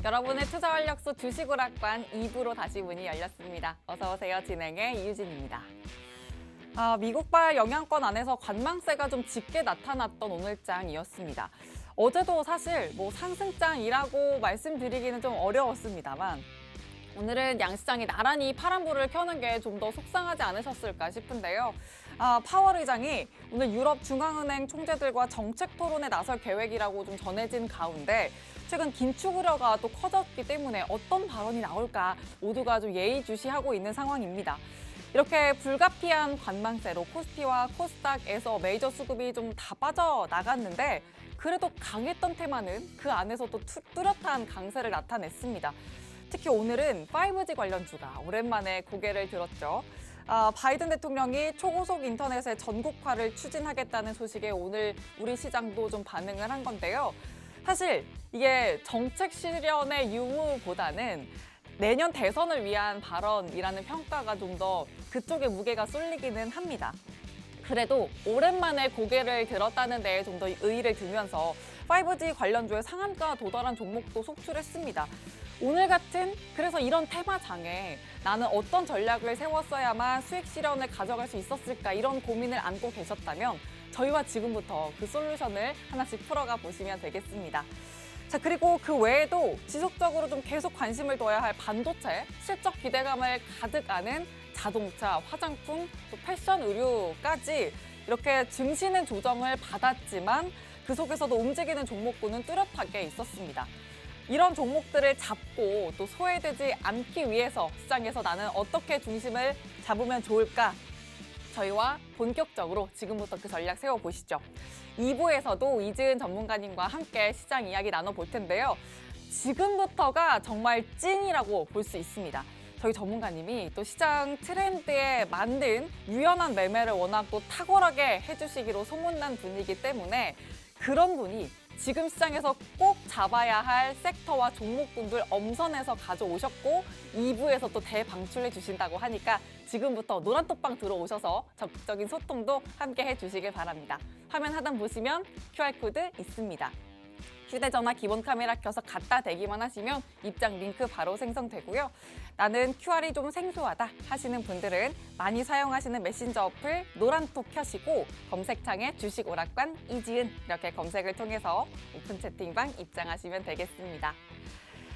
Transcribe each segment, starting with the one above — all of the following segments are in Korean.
여러분의 투자 활력소 주식오락관 2부로 다시 문이 열렸습니다. 어서 오세요. 진행의 이유진입니다. 미국발 영향권 안에서 관망세가 좀 짙게 나타났던 오늘장이었습니다. 어제도 사실 상승장이라고 말씀드리기는 좀 어려웠습니다만 오늘은 양시장이 나란히 파란불을 켜는 게 좀 더 속상하지 않으셨을까 싶은데요. 파월 의장이 오늘 유럽 중앙은행 총재들과 정책 토론에 나설 계획이라고 좀 전해진 가운데 최근 긴축 우려가 또 커졌기 때문에 어떤 발언이 나올까 모두가 좀 예의주시하고 있는 상황입니다. 이렇게 불가피한 관망세로 코스피와 코스닥에서 메이저 수급이 좀 다 빠져나갔는데 그래도 강했던 테마는 그 안에서도 뚜렷한 강세를 나타냈습니다. 특히 오늘은 5G 관련주가 오랜만에 고개를 들었죠. 바이든 대통령이 초고속 인터넷의 전국화를 추진하겠다는 소식에 오늘 우리 시장도 좀 반응을 한 건데요. 사실 이게 정책 실현의 유무보다는 내년 대선을 위한 발언이라는 평가가 좀 더 그쪽에 무게가 쏠리기는 합니다. 그래도 오랜만에 고개를 들었다는 데에 좀 더 의의를 두면서 5G 관련주의 상한가 도달한 종목도 속출했습니다. 오늘 같은 그래서 이런 테마장에 나는 어떤 전략을 세웠어야만 수익 실현을 가져갈 수 있었을까 이런 고민을 안고 계셨다면 저희와 지금부터 그 솔루션을 하나씩 풀어가 보시면 되겠습니다. 자, 그리고 그 외에도 지속적으로 좀 계속 관심을 둬야 할 반도체, 실적 기대감을 가득 아는 자동차, 화장품, 또 패션, 의류까지 이렇게 증시는 조정을 받았지만 그 속에서도 움직이는 종목군은 뚜렷하게 있었습니다. 이런 종목들을 잡고 또 소외되지 않기 위해서 시장에서 나는 어떻게 중심을 잡으면 좋을까? 저희와 본격적으로 지금부터 그 전략 세워보시죠. 2부에서도 이지은 전문가님과 함께 시장 이야기 나눠볼 텐데요. 지금부터가 정말 찐이라고 볼 수 있습니다. 저희 전문가님이 또 시장 트렌드에 만든 유연한 매매를 워낙 또 탁월하게 해주시기로 소문난 분이기 때문에 그런 분이 지금 시장에서 꼭 잡아야 할 섹터와 종목군들 엄선해서 가져오셨고 2부에서 또 대방출해 주신다고 하니까 지금부터 노란톡방 들어오셔서 적극적인 소통도 함께 해주시길 바랍니다. 화면 하단 보시면 QR코드 있습니다. 휴대전화 기본 카메라 켜서 갖다 대기만 하시면 입장 링크 바로 생성되고요. 나는 QR이 좀 생소하다 하시는 분들은 많이 사용하시는 메신저 어플 노란톡 켜시고 검색창에 주식 오락관 이지은 이렇게 검색을 통해서 오픈 채팅방 입장하시면 되겠습니다.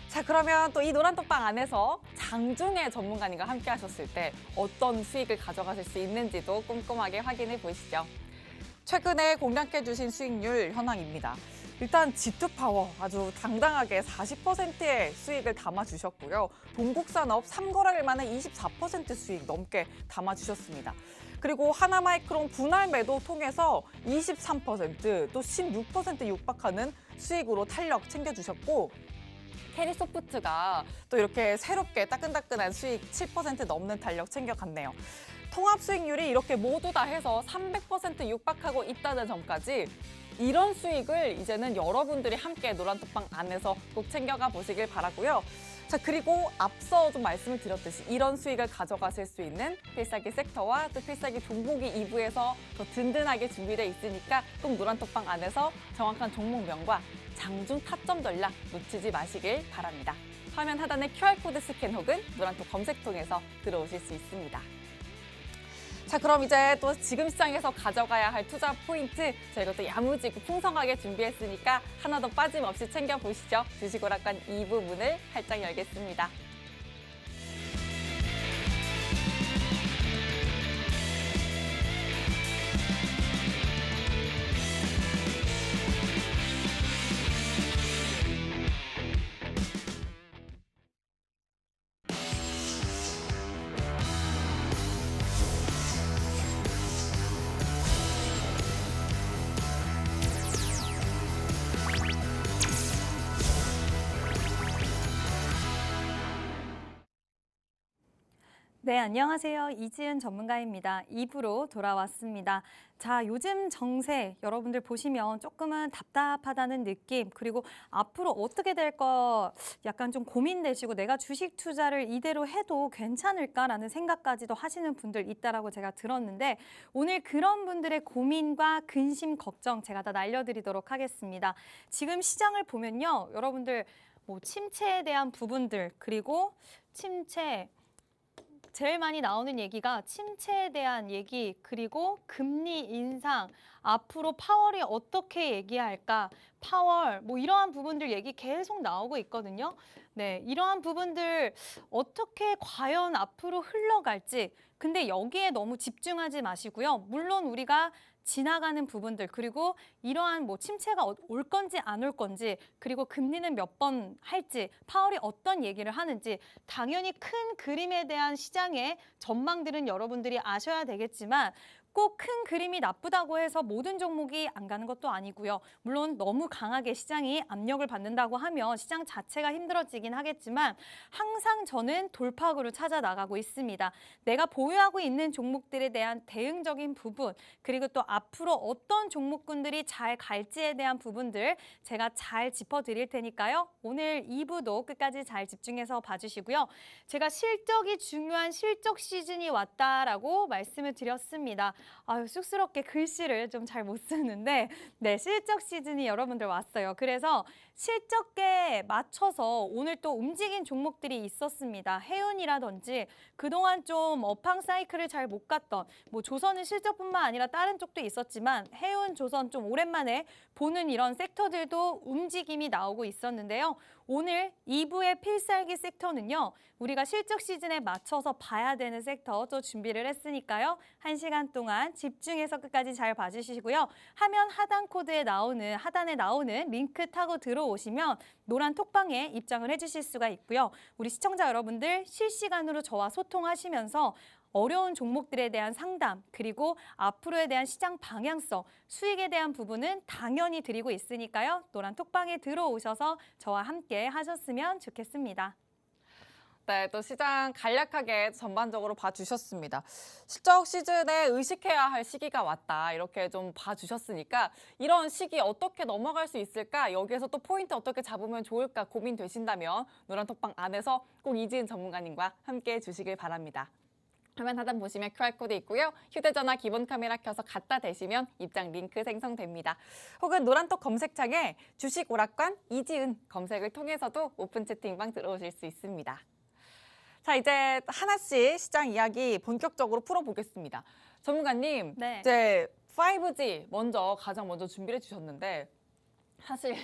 자, 그러면 또 이 노란톡방 안에서 장중에 전문가님과 함께 하셨을 때 어떤 수익을 가져가실 수 있는지도 꼼꼼하게 확인해 보시죠. 최근에 공략해 주신 수익률 현황입니다. 일단 G2파워 아주 당당하게 40%의 수익을 담아주셨고요. 동국산업 3거래일 만에 24% 수익 넘게 담아주셨습니다. 그리고 하나마이크론 분할 매도 통해서 23%, 또 16% 육박하는 수익으로 탄력 챙겨주셨고 캐리소프트가 또 이렇게 새롭게 따끈따끈한 수익 7% 넘는 탄력 챙겨갔네요. 통합 수익률이 이렇게 모두 다 해서 300% 육박하고 있다는 점까지 이런 수익을 이제는 여러분들이 함께 노란톡방 안에서 꼭 챙겨가 보시길 바라고요. 자, 그리고 앞서 좀 말씀을 드렸듯이 이런 수익을 가져가실 수 있는 필살기 섹터와 또 필살기 종목이 2부에서 더 든든하게 준비되어 있으니까 꼭 노란톡방 안에서 정확한 종목명과 장중 타점 전략 놓치지 마시길 바랍니다. 화면 하단의 QR코드 스캔 혹은 노란톡 검색통해서 들어오실 수 있습니다. 자, 그럼 이제 또 지금 시장에서 가져가야 할 투자 포인트 저희가 또 야무지고 풍성하게 준비했으니까 하나도 빠짐없이 챙겨보시죠. 주식오락관 2부 문을 활짝 열겠습니다. 네, 안녕하세요. 이지은 전문가입니다. 2부로 돌아왔습니다. 자, 요즘 정세 여러분들 보시면 조금은 답답하다는 느낌, 그리고 앞으로 어떻게 될까 약간 좀 고민되시고 내가 주식 투자를 이대로 해도 괜찮을까라는 생각까지도 하시는 분들 있다라고 제가 들었는데 오늘 그런 분들의 고민과 근심, 걱정 제가 다 날려드리도록 하겠습니다. 지금 시장을 보면요, 여러분들 뭐 침체에 대한 부분들, 그리고 침체 제일 많이 나오는 얘기가 침체에 대한 얘기, 그리고 금리 인상, 앞으로 파월이 어떻게 얘기할까, 파월, 뭐 이러한 부분들 얘기 계속 나오고 있거든요. 네, 이러한 부분들 어떻게 과연 앞으로 흘러갈지, 근데 여기에 너무 집중하지 마시고요. 물론 우리가 지나가는 부분들, 그리고 이러한 뭐 침체가 올 건지 안 올 건지, 그리고 금리는 몇 번 할지, 파월이 어떤 얘기를 하는지, 당연히 큰 그림에 대한 시장의 전망들은 여러분들이 아셔야 되겠지만 꼭 큰 그림이 나쁘다고 해서 모든 종목이 안 가는 것도 아니고요. 물론 너무 강하게 시장이 압력을 받는다고 하면 시장 자체가 힘들어지긴 하겠지만 항상 저는 돌파구를 찾아 나가고 있습니다. 내가 보유하고 있는 종목들에 대한 대응적인 부분, 그리고 또 앞으로 어떤 종목군들이 잘 갈지에 대한 부분들 제가 잘 짚어드릴 테니까요. 오늘 2부도 끝까지 잘 집중해서 봐주시고요. 제가 실적이 중요한 실적 시즌이 왔다라고 말씀을 드렸습니다. 아유, 쑥스럽게 글씨를 좀 잘 못 쓰는데 네, 실적 시즌이 여러분들 왔어요. 그래서 실적에 맞춰서 오늘 또 움직인 종목들이 있었습니다. 해운이라든지 그동안 좀 업황 사이클을 잘 못 갔던 뭐 조선은 실적뿐만 아니라 다른 쪽도 있었지만 해운, 조선 좀 오랜만에 보는 이런 섹터들도 움직임이 나오고 있었는데요. 오늘 2부의 필살기 섹터는요. 우리가 실적 시즌에 맞춰서 봐야 되는 섹터 또 준비를 했으니까요. 1시간 동안 집중해서 끝까지 잘 봐주시고요. 화면 하단에 나오는 링크 타고 들어오시면 노란 톡방에 입장을 해주실 수가 있고요. 우리 시청자 여러분들 실시간으로 저와 소통하시면서 어려운 종목들에 대한 상담, 그리고 앞으로에 대한 시장 방향성, 수익에 대한 부분은 당연히 드리고 있으니까요. 노란 톡방에 들어오셔서 저와 함께 하셨으면 좋겠습니다. 네, 또 시장 간략하게 전반적으로 봐주셨습니다. 실적 시즌에 의식해야 할 시기가 왔다. 이렇게 좀 봐주셨으니까 이런 시기 어떻게 넘어갈 수 있을까? 여기에서 또 포인트 어떻게 잡으면 좋을까 고민되신다면 노란톡방 안에서 꼭 이지은 전문가님과 함께해 주시길 바랍니다. 화면 하단 보시면 QR코드 있고요. 휴대전화 기본 카메라 켜서 갖다 대시면 입장 링크 생성됩니다. 혹은 노란톡 검색창에 주식 오락관 이지은 검색을 통해서도 오픈 채팅방 들어오실 수 있습니다. 자, 이제 하나씩 시장 이야기 본격적으로 풀어보겠습니다. 전문가님, 네. 이제 5G 가장 먼저 준비를 해주셨는데 사실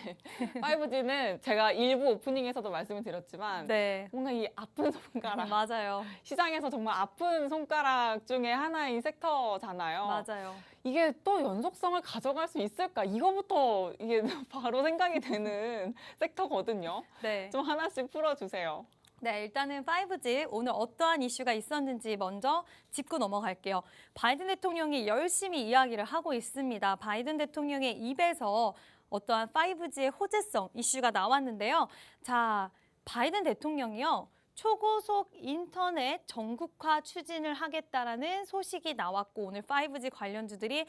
5G는 제가 일부 오프닝에서도 말씀을 드렸지만 네. 뭔가 이 아픈 손가락, 맞아요. 시장에서 정말 아픈 손가락 중에 하나인 섹터잖아요. 맞아요. 이게 또 연속성을 가져갈 수 있을까? 이거부터 이게 바로 생각이 되는 섹터거든요. 네. 좀 하나씩 풀어주세요. 네, 일단은 5G 오늘 어떠한 이슈가 있었는지 먼저 짚고 넘어갈게요. 바이든 대통령이 열심히 이야기를 하고 있습니다. 바이든 대통령의 입에서 어떠한 5G의 호재성 이슈가 나왔는데요. 자, 바이든 대통령이요. 초고속 인터넷 전국화 추진을 하겠다라는 소식이 나왔고 오늘 5G 관련주들이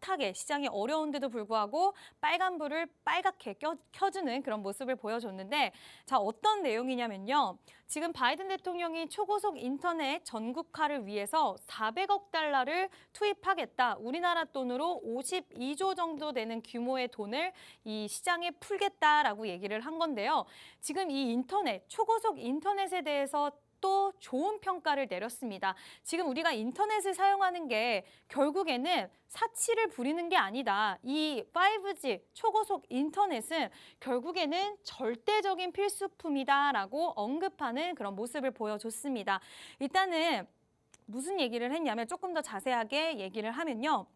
핫하게 시장이 어려운데도 불구하고 빨간불을 빨갛게 켜주는 그런 모습을 보여줬는데 자, 어떤 내용이냐면요. 지금 바이든 대통령이 초고속 인터넷 전국화를 위해서 400억 달러를 투입하겠다. 우리나라 돈으로 52조 정도 되는 규모의 돈을 이 시장에 풀겠다라고 얘기를 한 건데요. 지금 이 인터넷, 초고속 인터넷에 대해서 또 좋은 평가를 내렸습니다. 지금 우리가 인터넷을 사용하는 게 결국에는 사치를 부리는 게 아니다. 이 5G 초고속 인터넷은 결국에는 절대적인 필수품이다라고 언급하는 그런 모습을 보여줬습니다. 일단은 무슨 얘기를 했냐면 조금 더 자세하게 얘기를 하면요.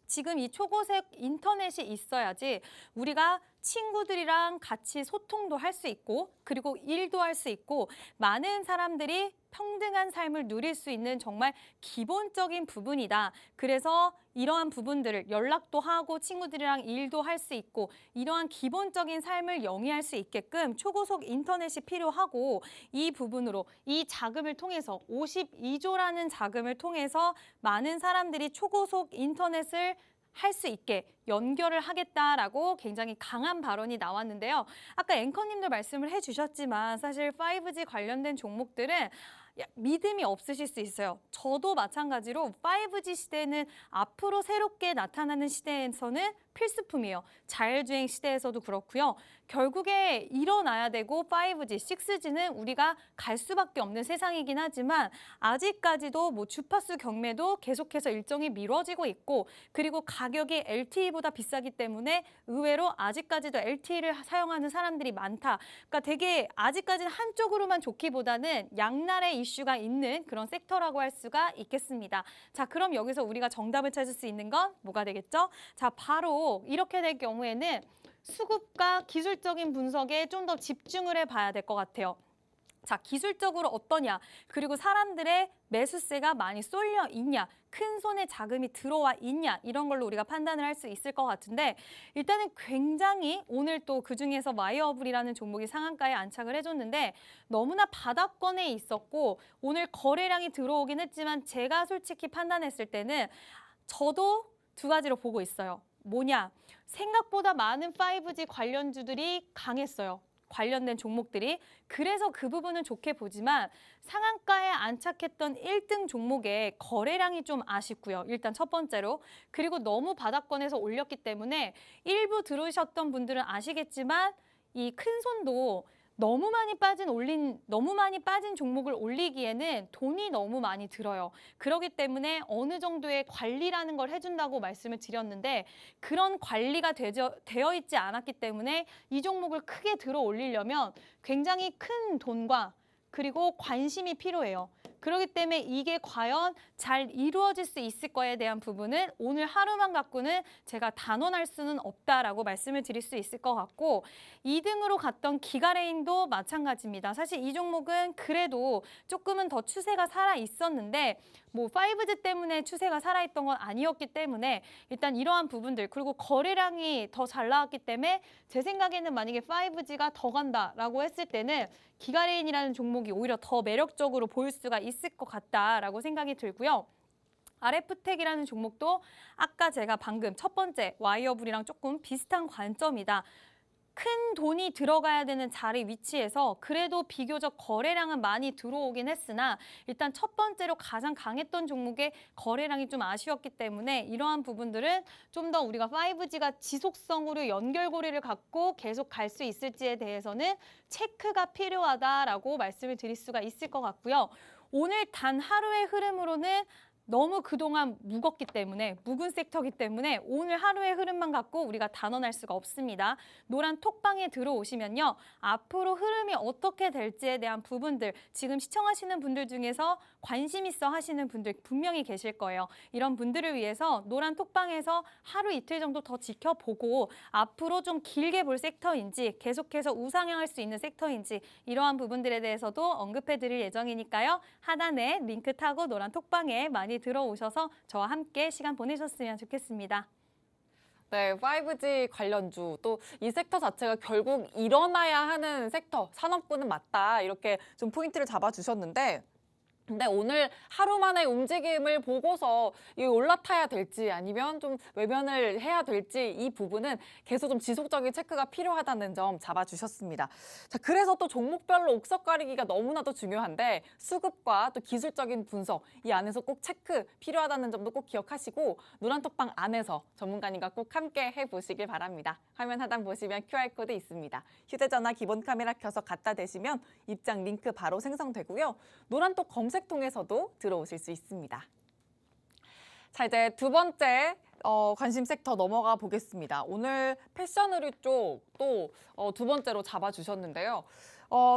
지금 이 초고속 인터넷이 있어야지 우리가 친구들이랑 같이 소통도 할 수 있고 그리고 일도 할 수 있고 많은 사람들이 평등한 삶을 누릴 수 있는 정말 기본적인 부분이다. 그래서 이러한 부분들을 연락도 하고 친구들이랑 일도 할 수 있고 이러한 기본적인 삶을 영위할 수 있게끔 초고속 인터넷이 필요하고 이 부분으로 이 자금을 통해서 52조라는 자금을 통해서 많은 사람들이 초고속 인터넷을 할 수 있게 연결을 하겠다라고 굉장히 강한 발언이 나왔는데요. 아까 앵커님도 말씀을 해주셨지만 사실 5G 관련된 종목들은 믿음이 없으실 수 있어요. 저도 마찬가지로 5G 시대는 앞으로 새롭게 나타나는 시대에서는 필수품이에요. 자율주행 시대에서도 그렇고요. 결국에 일어나야 되고 5G, 6G는 우리가 갈 수밖에 없는 세상이긴 하지만 아직까지도 뭐 주파수 경매도 계속해서 일정이 미뤄지고 있고 그리고 가격이 LTE보다 비싸기 때문에 의외로 아직까지도 LTE를 사용하는 사람들이 많다. 그러니까 되게 아직까지는 한쪽으로만 좋기보다는 양날의 이슈가 있는 그런 섹터라고 할 수가 있겠습니다. 자, 그럼 여기서 우리가 정답을 찾을 수 있는 건 뭐가 되겠죠? 자, 바로 이렇게 될 경우에는 수급과 기술적인 분석에 좀 더 집중을 해봐야 될 것 같아요. 자, 기술적으로 어떠냐, 그리고 사람들의 매수세가 많이 쏠려 있냐, 큰 손에 자금이 들어와 있냐, 이런 걸로 우리가 판단을 할 수 있을 것 같은데 일단은 굉장히 오늘 또 그중에서 와이어블이라는 종목이 상한가에 안착을 해줬는데 너무나 바닥권에 있었고 오늘 거래량이 들어오긴 했지만 제가 솔직히 판단했을 때는 저도 두 가지로 보고 있어요. 뭐냐? 생각보다 많은 5G 관련주들이 강했어요. 관련된 종목들이. 그래서 그 부분은 좋게 보지만 상한가에 안착했던 1등 종목의 거래량이 좀 아쉽고요. 일단 첫 번째로. 그리고 너무 바닥권에서 올렸기 때문에 일부 들으셨던 분들은 아시겠지만 이 큰 손도 너무 많이 빠진 종목을 올리기에는 돈이 너무 많이 들어요. 그렇기 때문에 어느 정도의 관리라는 걸 해준다고 말씀을 드렸는데 그런 관리가 되어 있지 않았기 때문에 이 종목을 크게 들어 올리려면 굉장히 큰 돈과 그리고 관심이 필요해요. 그렇기 때문에 이게 과연 잘 이루어질 수 있을 거에 대한 부분은 오늘 하루만 갖고는 제가 단언할 수는 없다라고 말씀을 드릴 수 있을 것 같고 2등으로 갔던 기가레인도 마찬가지입니다. 사실 이 종목은 그래도 조금은 더 추세가 살아 있었는데 뭐 5G 때문에 추세가 살아있던 건 아니었기 때문에 일단 이러한 부분들 그리고 거래량이 더 잘 나왔기 때문에 제 생각에는 만약에 5G가 더 간다라고 했을 때는 기가레인이라는 종목이 오히려 더 매력적으로 보일 수가 있을 것 같다라고 생각이 들고요. RF텍이라는 종목도 아까 제가 방금 첫 번째 와이어블이랑 조금 비슷한 관점이다. 큰 돈이 들어가야 되는 자리 위치에서 그래도 비교적 거래량은 많이 들어오긴 했으나 일단 첫 번째로 가장 강했던 종목의 거래량이 좀 아쉬웠기 때문에 이러한 부분들은 좀 더 우리가 5G가 지속성으로 연결고리를 갖고 계속 갈 수 있을지에 대해서는 체크가 필요하다라고 말씀을 드릴 수가 있을 것 같고요. 오늘 단 하루의 흐름으로는 너무 그동안 묵었기 때문에 묵은 섹터이기 때문에 오늘 하루의 흐름만 갖고 우리가 단언할 수가 없습니다. 노란 톡방에 들어오시면요. 앞으로 흐름이 어떻게 될지에 대한 부분들 지금 시청하시는 분들 중에서 관심 있어 하시는 분들 분명히 계실 거예요. 이런 분들을 위해서 노란 톡방에서 하루 이틀 정도 더 지켜보고 앞으로 좀 길게 볼 섹터인지 계속해서 우상향할 수 있는 섹터인지 이러한 부분들에 대해서도 언급해 드릴 예정이니까요. 하단에 링크 타고 노란 톡방에 많이 들어오셔서 저와 함께 시간 보내셨으면 좋겠습니다. 네, 5G 관련주 또 이 섹터 자체가 결국 일어나야 하는 섹터, 산업군은 맞다 이렇게 좀 포인트를 잡아주셨는데 근데 오늘 하루 만의 움직임을 보고서 이 올라타야 될지 아니면 좀 외면을 해야 될지 이 부분은 계속 좀 지속적인 체크가 필요하다는 점 잡아주셨습니다. 자, 그래서 또 종목별로 옥석 가리기가 너무나도 중요한데 수급과 또 기술적인 분석 이 안에서 꼭 체크 필요하다는 점도 꼭 기억하시고 노란톡방 안에서 전문가님과 꼭 함께 해보시길 바랍니다. 화면 하단 보시면 QR코드 있습니다. 휴대전화 기본 카메라 켜서 갖다 대시면 입장 링크 바로 생성되고요. 노란톡 검색통에서도 들어오실 수 있습니다. 자, 이제 두 번째 관심 섹터 넘어가 보겠습니다. 오늘 패션 의류 쪽 또 두 번째로 잡아주셨는데요.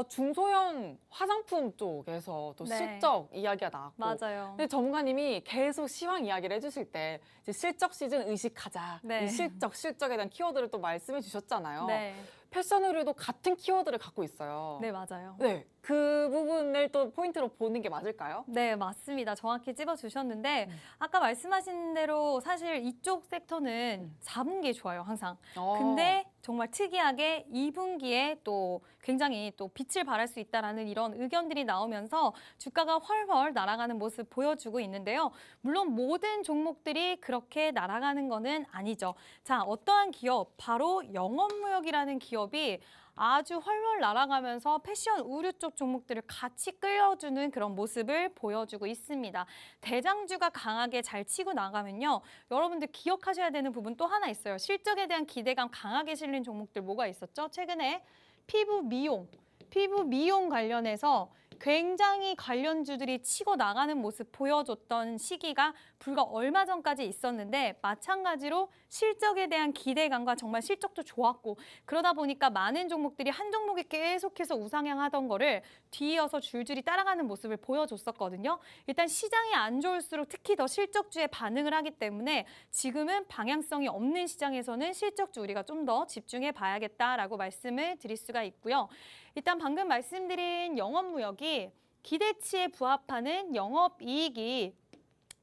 중소형 화장품 쪽에서 또 네. 실적 이야기가 나왔고 맞아요. 근데 전문가님이 계속 시황 이야기를 해주실 때 이제 실적 시즌 의식하자. 네. 이 실적에 대한 키워드를 또 말씀해 주셨잖아요. 네, 패션 의류도 같은 키워드를 갖고 있어요. 네 맞아요. 네, 그 부분을 또 포인트로 보는 게 맞을까요? 네, 맞습니다. 정확히 찝어주셨는데 아까 말씀하신 대로 사실 이쪽 섹터는 4분기 좋아요, 항상. 근데 정말 특이하게 2분기에 또 굉장히 또 빛을 발할 수 있다라는 이런 의견들이 나오면서 주가가 훨훨 날아가는 모습 보여주고 있는데요. 물론 모든 종목들이 그렇게 날아가는 거는 아니죠. 자, 어떠한 기업? 바로 영업무역이라는 기업이 아주 훨훨 날아가면서 패션 의류 쪽 종목들을 같이 끌어주는 그런 모습을 보여주고 있습니다. 대장주가 강하게 잘 치고 나가면요. 여러분들 기억하셔야 되는 부분 또 하나 있어요. 실적에 대한 기대감 강하게 실린 종목들 뭐가 있었죠? 최근에 피부 미용 관련해서 굉장히 관련주들이 치고 나가는 모습 보여줬던 시기가 불과 얼마 전까지 있었는데 마찬가지로 실적에 대한 기대감과 정말 실적도 좋았고 그러다 보니까 많은 종목들이 한 종목에 계속해서 우상향하던 거를 뒤이어서 줄줄이 따라가는 모습을 보여줬었거든요. 일단 시장이 안 좋을수록 특히 더 실적주에 반응을 하기 때문에 지금은 방향성이 없는 시장에서는 실적주 우리가 좀 더 집중해 봐야겠다라고 말씀을 드릴 수가 있고요. 일단 방금 말씀드린 영업무역이 기대치에 부합하는 영업이익이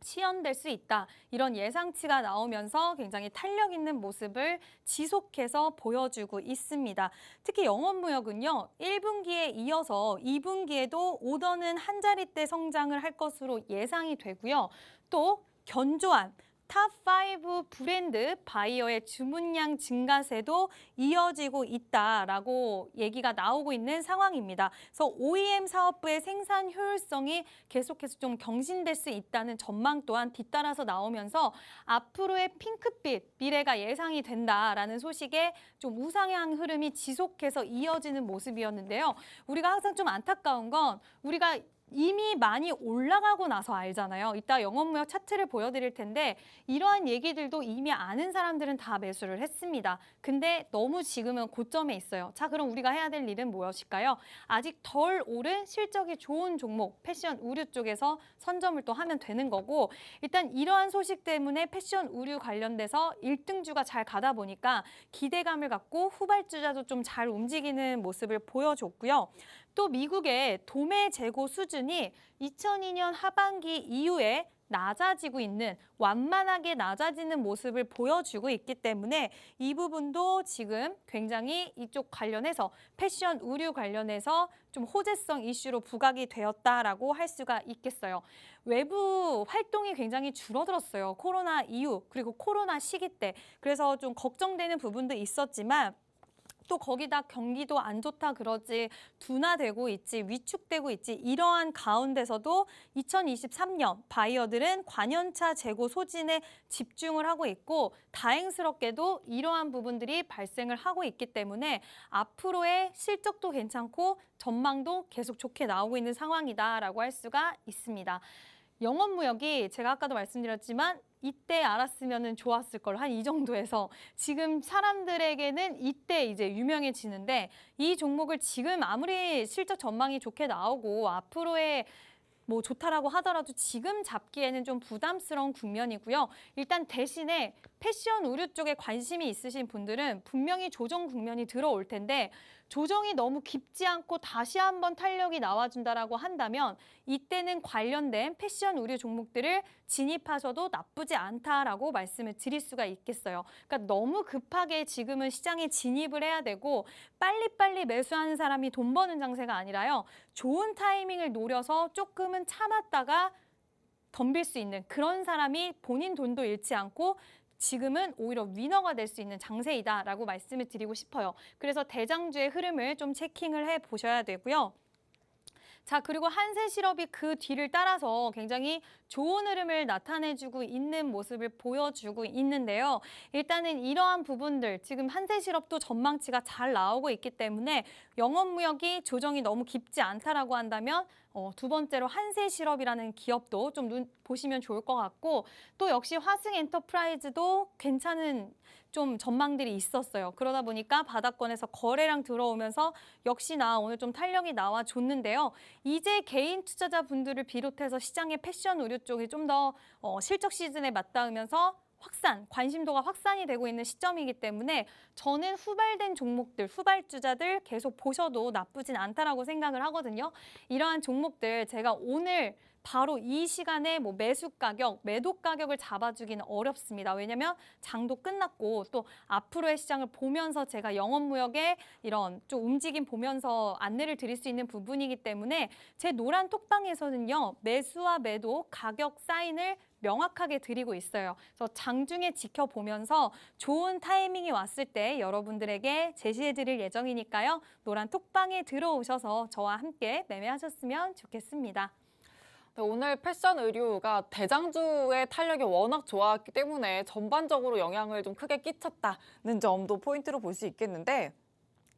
시현될 수 있다. 이런 예상치가 나오면서 굉장히 탄력 있는 모습을 지속해서 보여주고 있습니다. 특히 영업무역은요. 1분기에 이어서 2분기에도 오더는 한 자릿대 성장을 할 것으로 예상이 되고요. 또 견조한 탑5 브랜드 바이어의 주문량 증가세도 이어지고 있다라고 얘기가 나오고 있는 상황입니다. 그래서 OEM 사업부의 생산 효율성이 계속해서 좀 경신될 수 있다는 전망 또한 뒤따라서 나오면서 앞으로의 핑크빛 미래가 예상이 된다라는 소식에 좀 우상향 흐름이 지속해서 이어지는 모습이었는데요. 우리가 항상 좀 안타까운 건 우리가 이미 많이 올라가고 나서 알잖아요. 이따 영업무역 차트를 보여드릴 텐데 이러한 얘기들도 이미 아는 사람들은 다 매수를 했습니다. 근데 너무 지금은 고점에 있어요. 자, 그럼 우리가 해야 될 일은 무엇일까요? 아직 덜 오른 실적이 좋은 종목, 패션 의류 쪽에서 선점을 또 하면 되는 거고 일단 이러한 소식 때문에 패션 의류 관련돼서 1등주가 잘 가다 보니까 기대감을 갖고 후발주자도 좀 잘 움직이는 모습을 보여줬고요. 또 미국의 도매 재고 수준이 2002년 하반기 이후에 낮아지고 있는 완만하게 낮아지는 모습을 보여주고 있기 때문에 이 부분도 지금 굉장히 이쪽 관련해서 패션 의류 관련해서 좀 호재성 이슈로 부각이 되었다라고 할 수가 있겠어요. 외부 활동이 굉장히 줄어들었어요. 코로나 이후 그리고 코로나 시기 때. 그래서 좀 걱정되는 부분도 있었지만 또 거기다 경기도 안 좋다 그러지 둔화되고 있지 위축되고 있지 이러한 가운데서도 2023년 바이어들은 관연차 재고 소진에 집중을 하고 있고 다행스럽게도 이러한 부분들이 발생을 하고 있기 때문에 앞으로의 실적도 괜찮고 전망도 계속 좋게 나오고 있는 상황이다라고 할 수가 있습니다. 영업무역이 제가 아까도 말씀드렸지만 이때 알았으면 좋았을 걸 한 이 정도에서 지금 사람들에게는 이때 이제 유명해지는데 이 종목을 지금 아무리 실적 전망이 좋게 나오고 앞으로의 뭐 좋다라고 하더라도 지금 잡기에는 좀 부담스러운 국면이고요. 일단 대신에 패션 의류 쪽에 관심이 있으신 분들은 분명히 조정 국면이 들어올 텐데 조정이 너무 깊지 않고 다시 한번 탄력이 나와준다라고 한다면 이때는 관련된 패션 의류 종목들을 진입하셔도 나쁘지 않다라고 말씀을 드릴 수가 있겠어요. 그러니까 너무 급하게 지금은 시장에 진입을 해야 되고 빨리빨리 매수하는 사람이 돈 버는 장세가 아니라요. 좋은 타이밍을 노려서 조금은 참았다가 덤빌 수 있는 그런 사람이 본인 돈도 잃지 않고 지금은 오히려 위너가 될 수 있는 장세이다라고 말씀을 드리고 싶어요. 그래서 대장주의 흐름을 좀 체킹을 해보셔야 되고요. 자, 그리고 한세실업이 그 뒤를 따라서 굉장히 좋은 흐름을 나타내주고 있는 모습을 보여주고 있는데요. 일단은 이러한 부분들, 지금 한세실업도 전망치가 잘 나오고 있기 때문에 영업무역이 조정이 너무 깊지 않다라고 한다면 두 번째로 한세실업이라는 기업도 좀 보시면 좋을 것 같고 또 역시 화승엔터프라이즈도 괜찮은 좀 전망들이 있었어요. 그러다 보니까 바닥권에서 거래량 들어오면서 역시나 오늘 좀 탄력이 나와줬는데요. 이제 개인 투자자분들을 비롯해서 시장의 패션 의류 쪽이 좀 더 실적 시즌에 맞닿으면서 관심도가 확산이 되고 있는 시점이기 때문에 저는 후발된 종목들, 후발주자들 계속 보셔도 나쁘진 않다라고 생각을 하거든요. 이러한 종목들 제가 오늘 바로 이 시간에 뭐 매수 가격, 매도 가격을 잡아주기는 어렵습니다. 왜냐하면 장도 끝났고 또 앞으로의 시장을 보면서 제가 영업무역의 이런 좀 움직임 보면서 안내를 드릴 수 있는 부분이기 때문에 제 노란 톡방에서는요. 매수와 매도 가격 사인을 명확하게 드리고 있어요. 그래서 장중에 지켜보면서 좋은 타이밍이 왔을 때 여러분들에게 제시해 드릴 예정이니까요. 노란 톡방에 들어오셔서 저와 함께 매매하셨으면 좋겠습니다. 네, 오늘 패션 의류가 대장주의 탄력이 워낙 좋았기 때문에 전반적으로 영향을 좀 크게 끼쳤다는 점도 포인트로 볼 수 있겠는데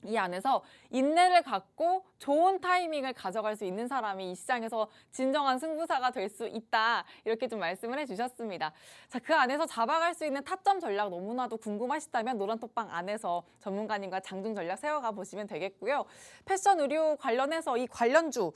이 안에서 인내를 갖고 좋은 타이밍을 가져갈 수 있는 사람이 이 시장에서 진정한 승부사가 될 수 있다. 이렇게 좀 말씀을 해주셨습니다. 자, 그 안에서 잡아갈 수 있는 타점 전략 너무나도 궁금하시다면 노란톡방 안에서 전문가님과 장중 전략 세워가 보시면 되겠고요. 패션 의류 관련해서 이 관련주,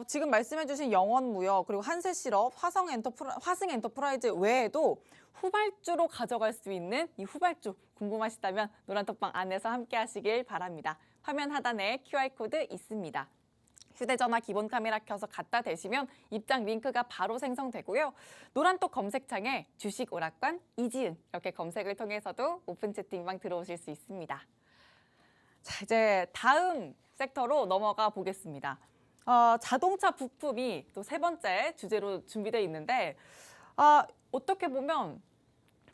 지금 말씀해주신 영원무역 그리고 한세실업, 화승 엔터프라이즈 외에도 후발주로 가져갈 수 있는 이 후발주 궁금하시다면 노란톡방 안에서 함께 하시길 바랍니다. 화면 하단에 QR코드 있습니다. 휴대전화 기본 카메라 켜서 갖다 대시면 입장 링크가 바로 생성되고요. 노란톡 검색창에 주식 오락관 이지은 이렇게 검색을 통해서도 오픈 채팅방 들어오실 수 있습니다. 자, 이제 다음 섹터로 넘어가 보겠습니다. 자동차 부품이 또 세 번째 주제로 준비되어 있는데 어떻게 보면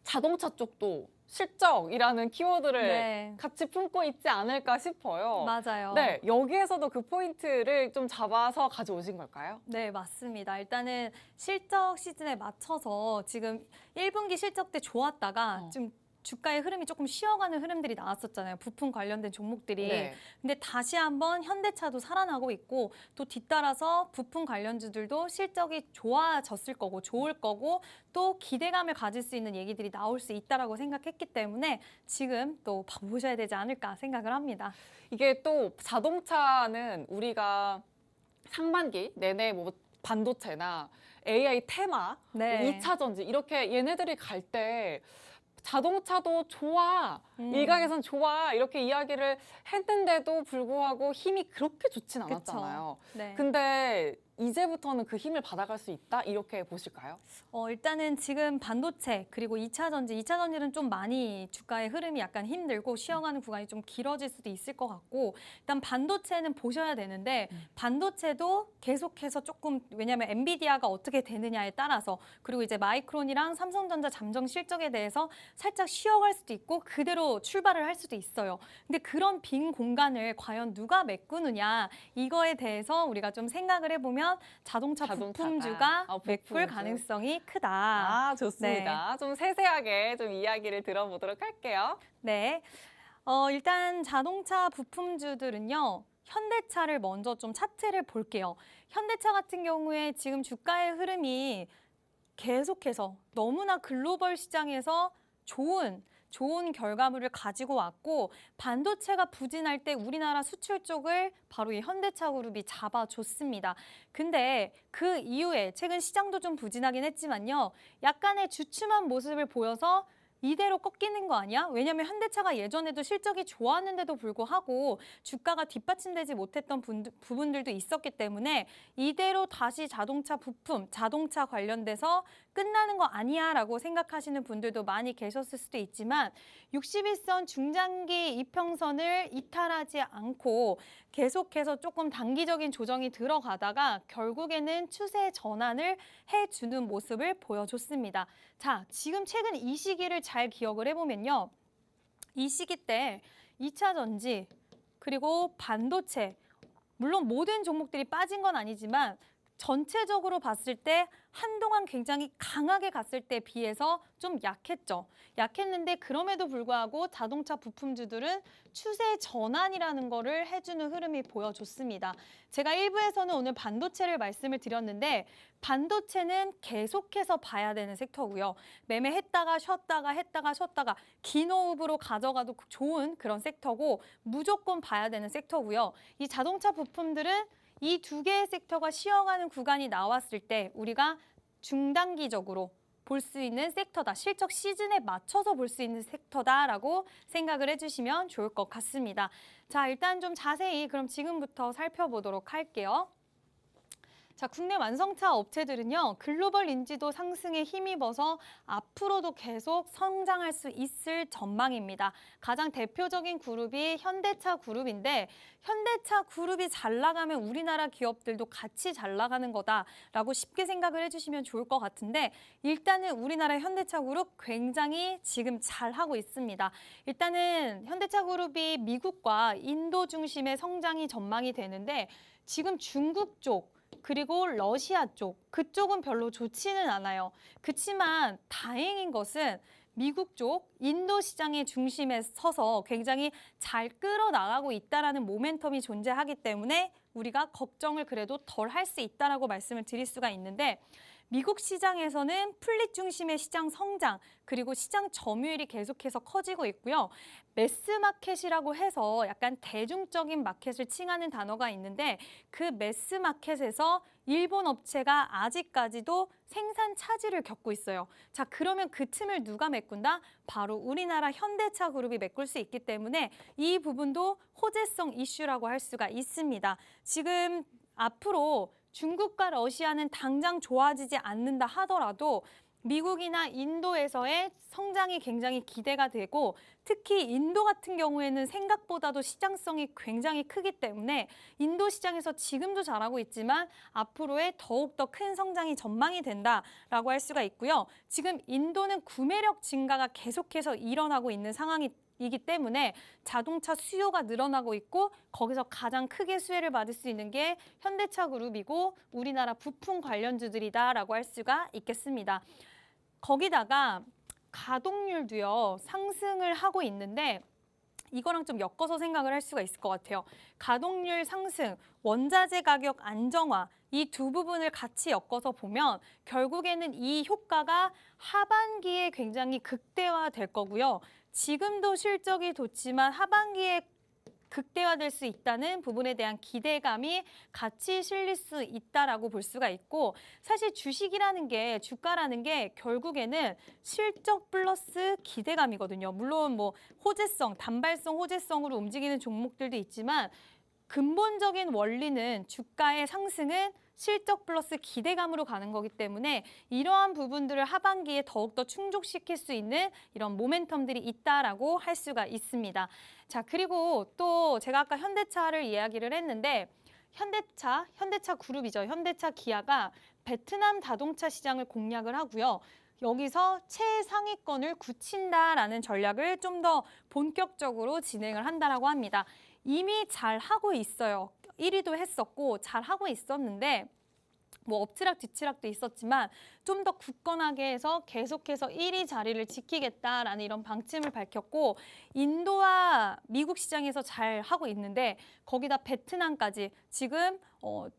자동차 쪽도 실적이라는 키워드를 네. 같이 품고 있지 않을까 싶어요. 맞아요. 네, 여기에서도 그 포인트를 좀 잡아서 가져오신 걸까요? 네, 맞습니다. 일단은 실적 시즌에 맞춰서 지금 1분기 실적 때 좋았다가 좀 주가의 흐름이 조금 쉬어가는 흐름들이 나왔었잖아요. 부품 관련된 종목들이. 네. 근데 다시 한번 현대차도 살아나고 있고 또 뒤따라서 부품 관련주들도 실적이 좋아졌을 거고 좋을 거고 또 기대감을 가질 수 있는 얘기들이 나올 수 있다라고 생각했기 때문에 지금 또 보셔야 되지 않을까 생각을 합니다. 이게 또 자동차는 우리가 상반기 내내 뭐 반도체나 AI 테마, 네. 2차 전지 이렇게 얘네들이 갈 때 자동차도 좋아, 일각에선 좋아 이렇게 이야기를 했는데도 불구하고 힘이 그렇게 좋진 않았잖아요. 네. 근데 이제부터는 그 힘을 받아갈 수 있다 이렇게 보실까요? 일단은 지금 반도체 그리고 2차 전지, 2차 전지는 좀 많이 주가의 흐름이 약간 힘들고 쉬어가는 구간이 좀 길어질 수도 있을 것 같고 일단 반도체는 보셔야 되는데 반도체도 계속해서 조금 왜냐하면 엔비디아가 어떻게 되느냐에 따라서 그리고 이제 마이크론이랑 삼성전자 잠정 실적에 대해서 살짝 쉬어갈 수도 있고 그대로 출발을 할 수도 있어요. 근데 그런 빈 공간을 과연 누가 메꾸느냐 이거에 대해서 우리가 좀 생각을 해보면 자동차 부품주가 메꿀 가능성이 크다. 좋습니다. 네. 좀 세세하게 좀 이야기를 들어보도록 할게요. 네. 일단 자동차 부품주들은요. 현대차를 먼저 좀 차트를 볼게요. 현대차 같은 경우에 지금 주가의 흐름이 계속해서 너무나 글로벌 시장에서 좋은 결과물을 가지고 왔고 반도체가 부진할 때 우리나라 수출 쪽을 바로 이 현대차 그룹이 잡아줬습니다. 근데 그 이후에 최근 시장도 좀 부진하긴 했지만요. 약간의 주춤한 모습을 보여서 이대로 꺾이는 거 아니야? 왜냐하면 현대차가 예전에도 실적이 좋았는데도 불구하고 주가가 뒷받침되지 못했던 부분들도 있었기 때문에 이대로 다시 자동차 부품, 자동차 관련돼서 끝나는 거 아니야 라고 생각하시는 분들도 많이 계셨을 수도 있지만 61선 중장기 이평선을 이탈하지 않고 계속해서 조금 단기적인 조정이 들어가다가 결국에는 추세 전환을 해주는 모습을 보여줬습니다. 자, 지금 최근 이 시기를 잘 기억을 해보면요. 이 시기 때 2차 전지 그리고 반도체 물론 모든 종목들이 빠진 건 아니지만 전체적으로 봤을 때 한동안 굉장히 강하게 갔을 때에 비해서 좀 약했죠. 약했는데 그럼에도 불구하고 자동차 부품주들은 추세 전환이라는 거를 해주는 흐름이 보여줬습니다. 제가 1부에서는 오늘 반도체를 말씀을 드렸는데 반도체는 계속해서 봐야 되는 섹터고요. 매매했다가 쉬었다가 긴 호흡으로 가져가도 좋은 그런 섹터고 무조건 봐야 되는 섹터고요. 이 자동차 부품들은 이 두 개의 섹터가 쉬어가는 구간이 나왔을 때 우리가 중단기적으로 볼 수 있는 섹터다. 실적 시즌에 맞춰서 볼 수 있는 섹터다라고 생각을 해주시면 좋을 것 같습니다. 자, 일단 좀 자세히 그럼 지금부터 살펴보도록 할게요. 자, 국내 완성차 업체들은요, 글로벌 인지도 상승에 힘입어서 앞으로도 계속 성장할 수 있을 전망입니다. 가장 대표적인 그룹이 현대차 그룹인데, 현대차 그룹이 잘 나가면 우리나라 기업들도 같이 잘 나가는 거다라고 쉽게 생각을 해주시면 좋을 것 같은데, 일단은 우리나라 현대차 그룹 굉장히 지금 잘 하고 있습니다. 일단은 현대차 그룹이 미국과 인도 중심의 성장이 전망이 되는데, 지금 중국 쪽, 그리고 러시아 쪽, 그쪽은 별로 좋지는 않아요. 그렇지만 다행인 것은 미국 쪽, 인도 시장의 중심에 서서 굉장히 잘 끌어나가고 있다라는 모멘텀이 존재하기 때문에 우리가 걱정을 그래도 덜 할 수 있다라고 말씀을 드릴 수가 있는데, 미국 시장에서는 플릿 중심의 시장 성장, 그리고 시장 점유율이 계속해서 커지고 있고요. 매스마켓이라고 해서 약간 대중적인 마켓을 칭하는 단어가 있는데, 그 매스마켓에서 일본 업체가 아직까지도 생산 차질을 겪고 있어요. 자, 그러면 그 틈을 누가 메꾼다? 바로 우리나라 현대차 그룹이 메꿀 수 있기 때문에 이 부분도 호재성 이슈라고 할 수가 있습니다. 지금 앞으로 중국과 러시아는 당장 좋아지지 않는다 하더라도 미국이나 인도에서의 성장이 굉장히 기대가 되고, 특히 인도 같은 경우에는 생각보다도 시장성이 굉장히 크기 때문에 인도 시장에서 지금도 잘하고 있지만 앞으로의 더욱더 큰 성장이 전망이 된다라고 할 수가 있고요. 지금 인도는 구매력 증가가 계속해서 일어나고 있는 상황이기 때문에 자동차 수요가 늘어나고 있고, 거기서 가장 크게 수혜를 받을 수 있는 게 현대차 그룹이고 우리나라 부품 관련주들이다라고 할 수가 있겠습니다. 거기다가 가동률도요, 상승을 하고 있는데 이거랑 좀 엮어서 생각을 할 수가 있을 것 같아요. 가동률 상승, 원자재 가격 안정화, 이 두 부분을 같이 엮어서 보면 결국에는 이 효과가 하반기에 굉장히 극대화될 거고요. 지금도 실적이 좋지만 하반기에 극대화될 수 있다는 부분에 대한 기대감이 같이 실릴 수 있다라고 볼 수가 있고, 사실 주식이라는 게, 주가라는 게 결국에는 실적 플러스 기대감이거든요. 물론 뭐 호재성, 단발성 호재성으로 움직이는 종목들도 있지만 근본적인 원리는 주가의 상승은 실적 플러스 기대감으로 가는 거기 때문에 이러한 부분들을 하반기에 더욱더 충족시킬 수 있는 이런 모멘텀들이 있다라고 할 수가 있습니다. 자, 그리고 또 제가 아까 현대차를 이야기를 했는데, 현대차 그룹이죠. 현대차 기아가 베트남 자동차 시장을 공략을 하고요. 여기서 최상위권을 굳힌다라는 전략을 좀 더 본격적으로 진행을 한다라고 합니다. 이미 잘 하고 있어요. 1위도 했었고 잘 하고 있었는데 뭐 엎치락 뒤치락도 있었지만 좀 더 굳건하게 해서 계속해서 1위 자리를 지키겠다라는 이런 방침을 밝혔고, 인도와 미국 시장에서 잘 하고 있는데 거기다 베트남까지 지금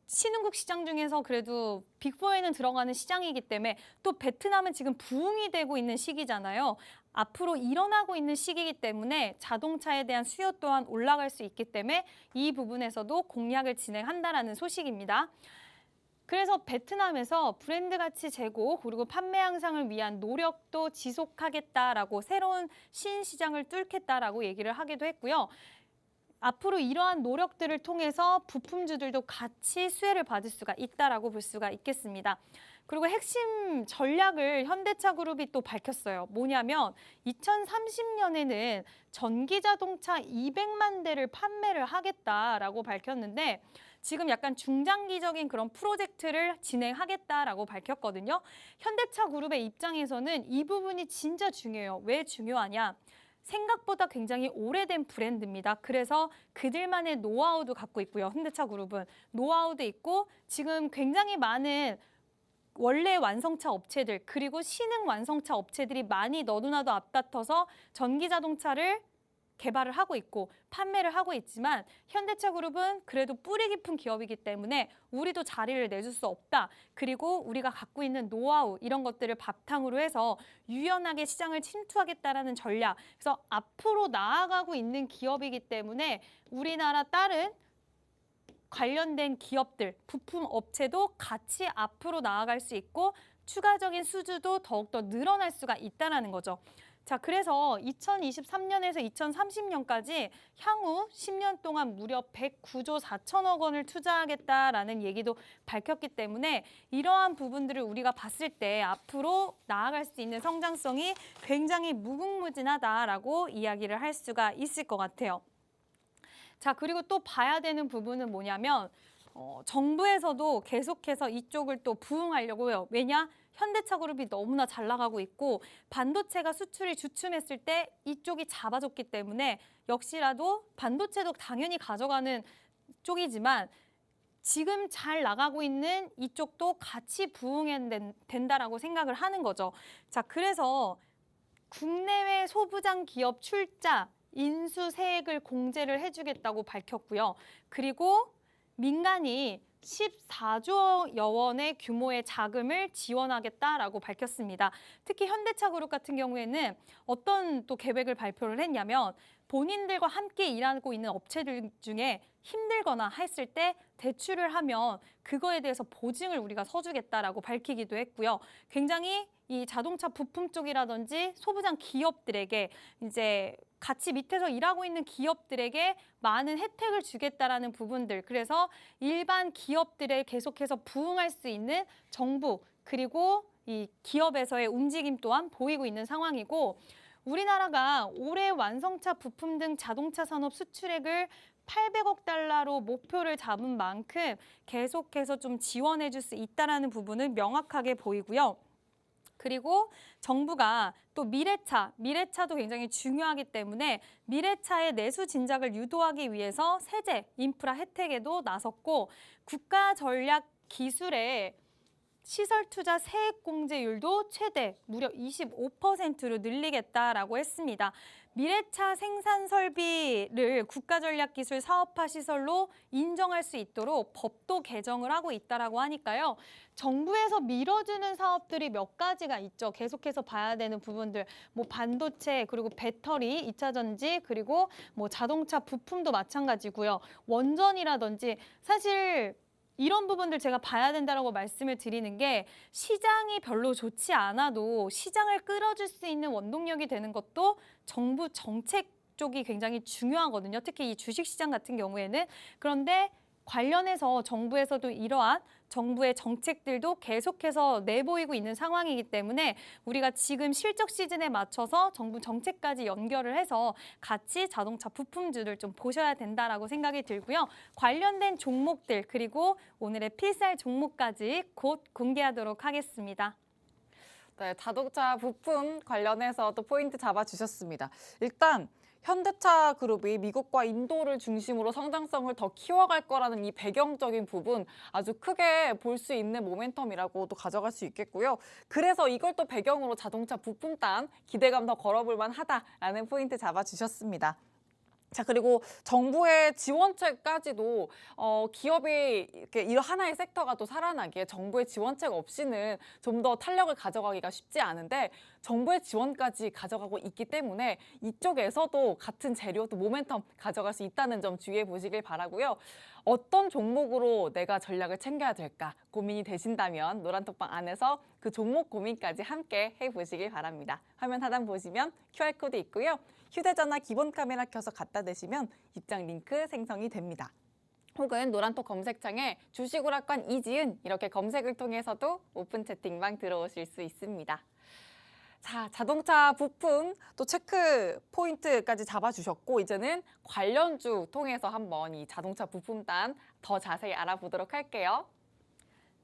신흥국 시장 중에서 그래도 빅4에는 들어가는 시장이기 때문에, 또 베트남은 지금 부흥이 되고 있는 시기잖아요. 앞으로 일어나고 있는 시기이기 때문에 자동차에 대한 수요 또한 올라갈 수 있기 때문에 이 부분에서도 공략을 진행한다라는 소식입니다. 그래서 베트남에서 브랜드 가치 제고, 그리고 판매 향상을 위한 노력도 지속하겠다라고, 새로운 신시장을 뚫겠다라고 얘기를 하기도 했고요. 앞으로 이러한 노력들을 통해서 부품주들도 같이 수혜를 받을 수가 있다라고 볼 수가 있겠습니다. 그리고 핵심 전략을 현대차 그룹이 또 밝혔어요. 뭐냐면 2030년에는 전기자동차 200만 대를 판매를 하겠다라고 밝혔는데, 지금 약간 중장기적인 그런 프로젝트를 진행하겠다라고 밝혔거든요. 현대차 그룹의 입장에서는 이 부분이 진짜 중요해요. 왜 중요하냐? 생각보다 굉장히 오래된 브랜드입니다. 그래서 그들만의 노하우도 갖고 있고요. 현대차 그룹은 노하우도 있고, 지금 굉장히 많은 원래 완성차 업체들, 그리고 신흥 완성차 업체들이 많이 너도나도 앞다퉈서 전기자동차를 개발을 하고 있고 판매를 하고 있지만, 현대차 그룹은 그래도 뿌리 깊은 기업이기 때문에 우리도 자리를 내줄 수 없다. 그리고 우리가 갖고 있는 노하우, 이런 것들을 바탕으로 해서 유연하게 시장을 침투하겠다라는 전략. 그래서 앞으로 나아가고 있는 기업이기 때문에 우리나라 다른 관련된 기업들, 부품 업체도 같이 앞으로 나아갈 수 있고 추가적인 수주도 더욱더 늘어날 수가 있다는 거죠. 자, 그래서 2023년에서 2030년까지 향후 10년 동안 무려 109조 4천억 원을 투자하겠다라는 얘기도 밝혔기 때문에 이러한 부분들을 우리가 봤을 때 앞으로 나아갈 수 있는 성장성이 굉장히 무궁무진하다라고 이야기를 할 수가 있을 것 같아요. 자, 그리고 또 봐야 되는 부분은 뭐냐면 정부에서도 계속해서 이쪽을 또 부응하려고요. 왜냐? 현대차 그룹이 너무나 잘 나가고 있고 반도체가 수출이 주춤했을 때 이쪽이 잡아줬기 때문에 역시라도 반도체도 당연히 가져가는 쪽이지만 지금 잘 나가고 있는 이쪽도 같이 부응해야 된다라고 생각을 하는 거죠. 자, 그래서 국내외 소부장 기업 출자 인수세액을 공제를 해주겠다고 밝혔고요. 그리고 민간이 14조여 원의 규모의 자금을 지원하겠다라고 밝혔습니다. 특히 현대차그룹 같은 경우에는 어떤 또 계획을 발표를 했냐면 본인들과 함께 일하고 있는 업체들 중에 힘들거나 했을 때 대출을 하면 그거에 대해서 보증을 우리가 서주겠다라고 밝히기도 했고요. 굉장히 이 자동차 부품 쪽이라든지 소부장 기업들에게 이제 같이 밑에서 일하고 있는 기업들에게 많은 혜택을 주겠다라는 부분들. 그래서 일반 기업들에 계속해서 부응할 수 있는 정부 그리고 이 기업에서의 움직임 또한 보이고 있는 상황이고 우리나라가 올해 완성차 부품 등 자동차 산업 수출액을 800억 달러로 목표를 잡은 만큼 계속해서 좀 지원해 줄 수 있다라는 부분은 명확하게 보이고요. 그리고 정부가 또 미래차도 굉장히 중요하기 때문에 미래차의 내수 진작을 유도하기 위해서 세제, 인프라 혜택에도 나섰고 국가 전략 기술의 시설 투자 세액 공제율도 최대 무려 25%로 늘리겠다라고 했습니다. 미래차 생산 설비를 국가전략기술 사업화 시설로 인정할 수 있도록 법도 개정을 하고 있다라고 하니까요. 정부에서 밀어주는 사업들이 몇 가지가 있죠. 계속해서 봐야 되는 부분들, 뭐 반도체 그리고 배터리, 2차 전지 그리고 뭐 자동차 부품도 마찬가지고요. 원전이라든지 사실 이런 부분들 제가 봐야 된다라고 말씀을 드리는 게 시장이 별로 좋지 않아도 시장을 끌어줄 수 있는 원동력이 되는 것도 정부 정책 쪽이 굉장히 중요하거든요. 특히 이 주식시장 같은 경우에는. 그런데 관련해서 정부에서도 이러한 정부의 정책들도 계속해서 내보이고 있는 상황이기 때문에 우리가 지금 실적 시즌에 맞춰서 정부 정책까지 연결을 해서 같이 자동차 부품주를 좀 보셔야 된다라고 생각이 들고요. 관련된 종목들 그리고 오늘의 필살 종목까지 곧 공개하도록 하겠습니다. 네, 자동차 부품 관련해서 또 포인트 잡아주셨습니다. 일단 현대차 그룹이 미국과 인도를 중심으로 성장성을 더 키워갈 거라는 이 배경적인 부분 아주 크게 볼 수 있는 모멘텀이라고도 가져갈 수 있겠고요. 그래서 이걸 또 배경으로 자동차 부품단 기대감 더 걸어볼 만하다라는 포인트 잡아주셨습니다. 자, 그리고 정부의 지원책까지도 기업이 이렇게 이런 하나의 섹터가 또 살아나기에 정부의 지원책 없이는 좀 더 탄력을 가져가기가 쉽지 않은데 정부의 지원까지 가져가고 있기 때문에 이쪽에서도 같은 재료 또 모멘텀 가져갈 수 있다는 점 주의해 보시길 바라고요. 어떤 종목으로 내가 전략을 챙겨야 될까 고민이 되신다면 노란톡방 안에서 그 종목 고민까지 함께 해보시길 바랍니다. 화면 하단 보시면 QR코드 있고요. 휴대전화 기본 카메라 켜서 갖다 대시면 입장 링크 생성이 됩니다. 혹은 노란톡 검색창에 주식오락관 이지은 이렇게 검색을 통해서도 오픈 채팅방 들어오실 수 있습니다. 자, 자동차 부품 또 체크 포인트까지 잡아주셨고 이제는 관련주 통해서 한번 이 자동차 부품단 더 자세히 알아보도록 할게요.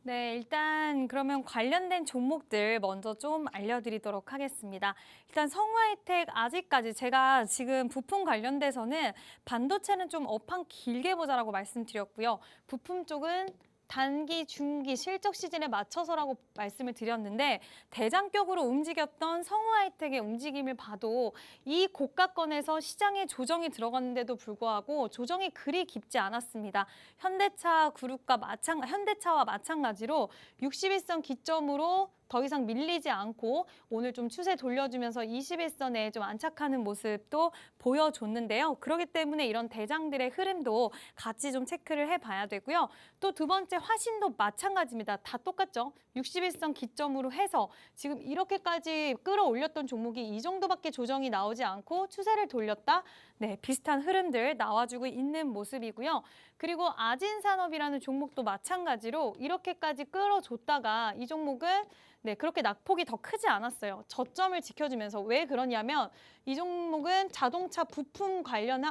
네, 일단 그러면 관련된 종목들 먼저 좀 알려드리도록 하겠습니다. 일단 성우하이텍 아직까지 제가 지금 부품 관련돼서는 반도체는 좀 업황 길게 보자라고 말씀드렸고요. 부품 쪽은 단기, 중기, 실적 시즌에 맞춰서라고 말씀을 드렸는데 대장격으로 움직였던 성우하이텍의 움직임을 봐도 이 고가권에서 시장에 조정이 들어갔는데도 불구하고 조정이 그리 깊지 않았습니다. 현대차와 마찬가지로 61선 기점으로 더 이상 밀리지 않고 오늘 좀 추세 돌려주면서 21선에 좀 안착하는 모습도 보여줬는데요. 그렇기 때문에 이런 대장들의 흐름도 같이 좀 체크를 해봐야 되고요. 또 두 번째 화신도 마찬가지입니다. 다 똑같죠. 61선 기점으로 해서 지금 이렇게까지 끌어올렸던 종목이 이 정도밖에 조정이 나오지 않고 추세를 돌렸다. 네, 비슷한 흐름들 나와주고 있는 모습이고요. 그리고 아진산업이라는 종목도 마찬가지로 이렇게까지 끌어줬다가 이 종목은 네, 그렇게 낙폭이 더 크지 않았어요. 저점을 지켜주면서 왜 그러냐면 이 종목은 자동차 부품 관련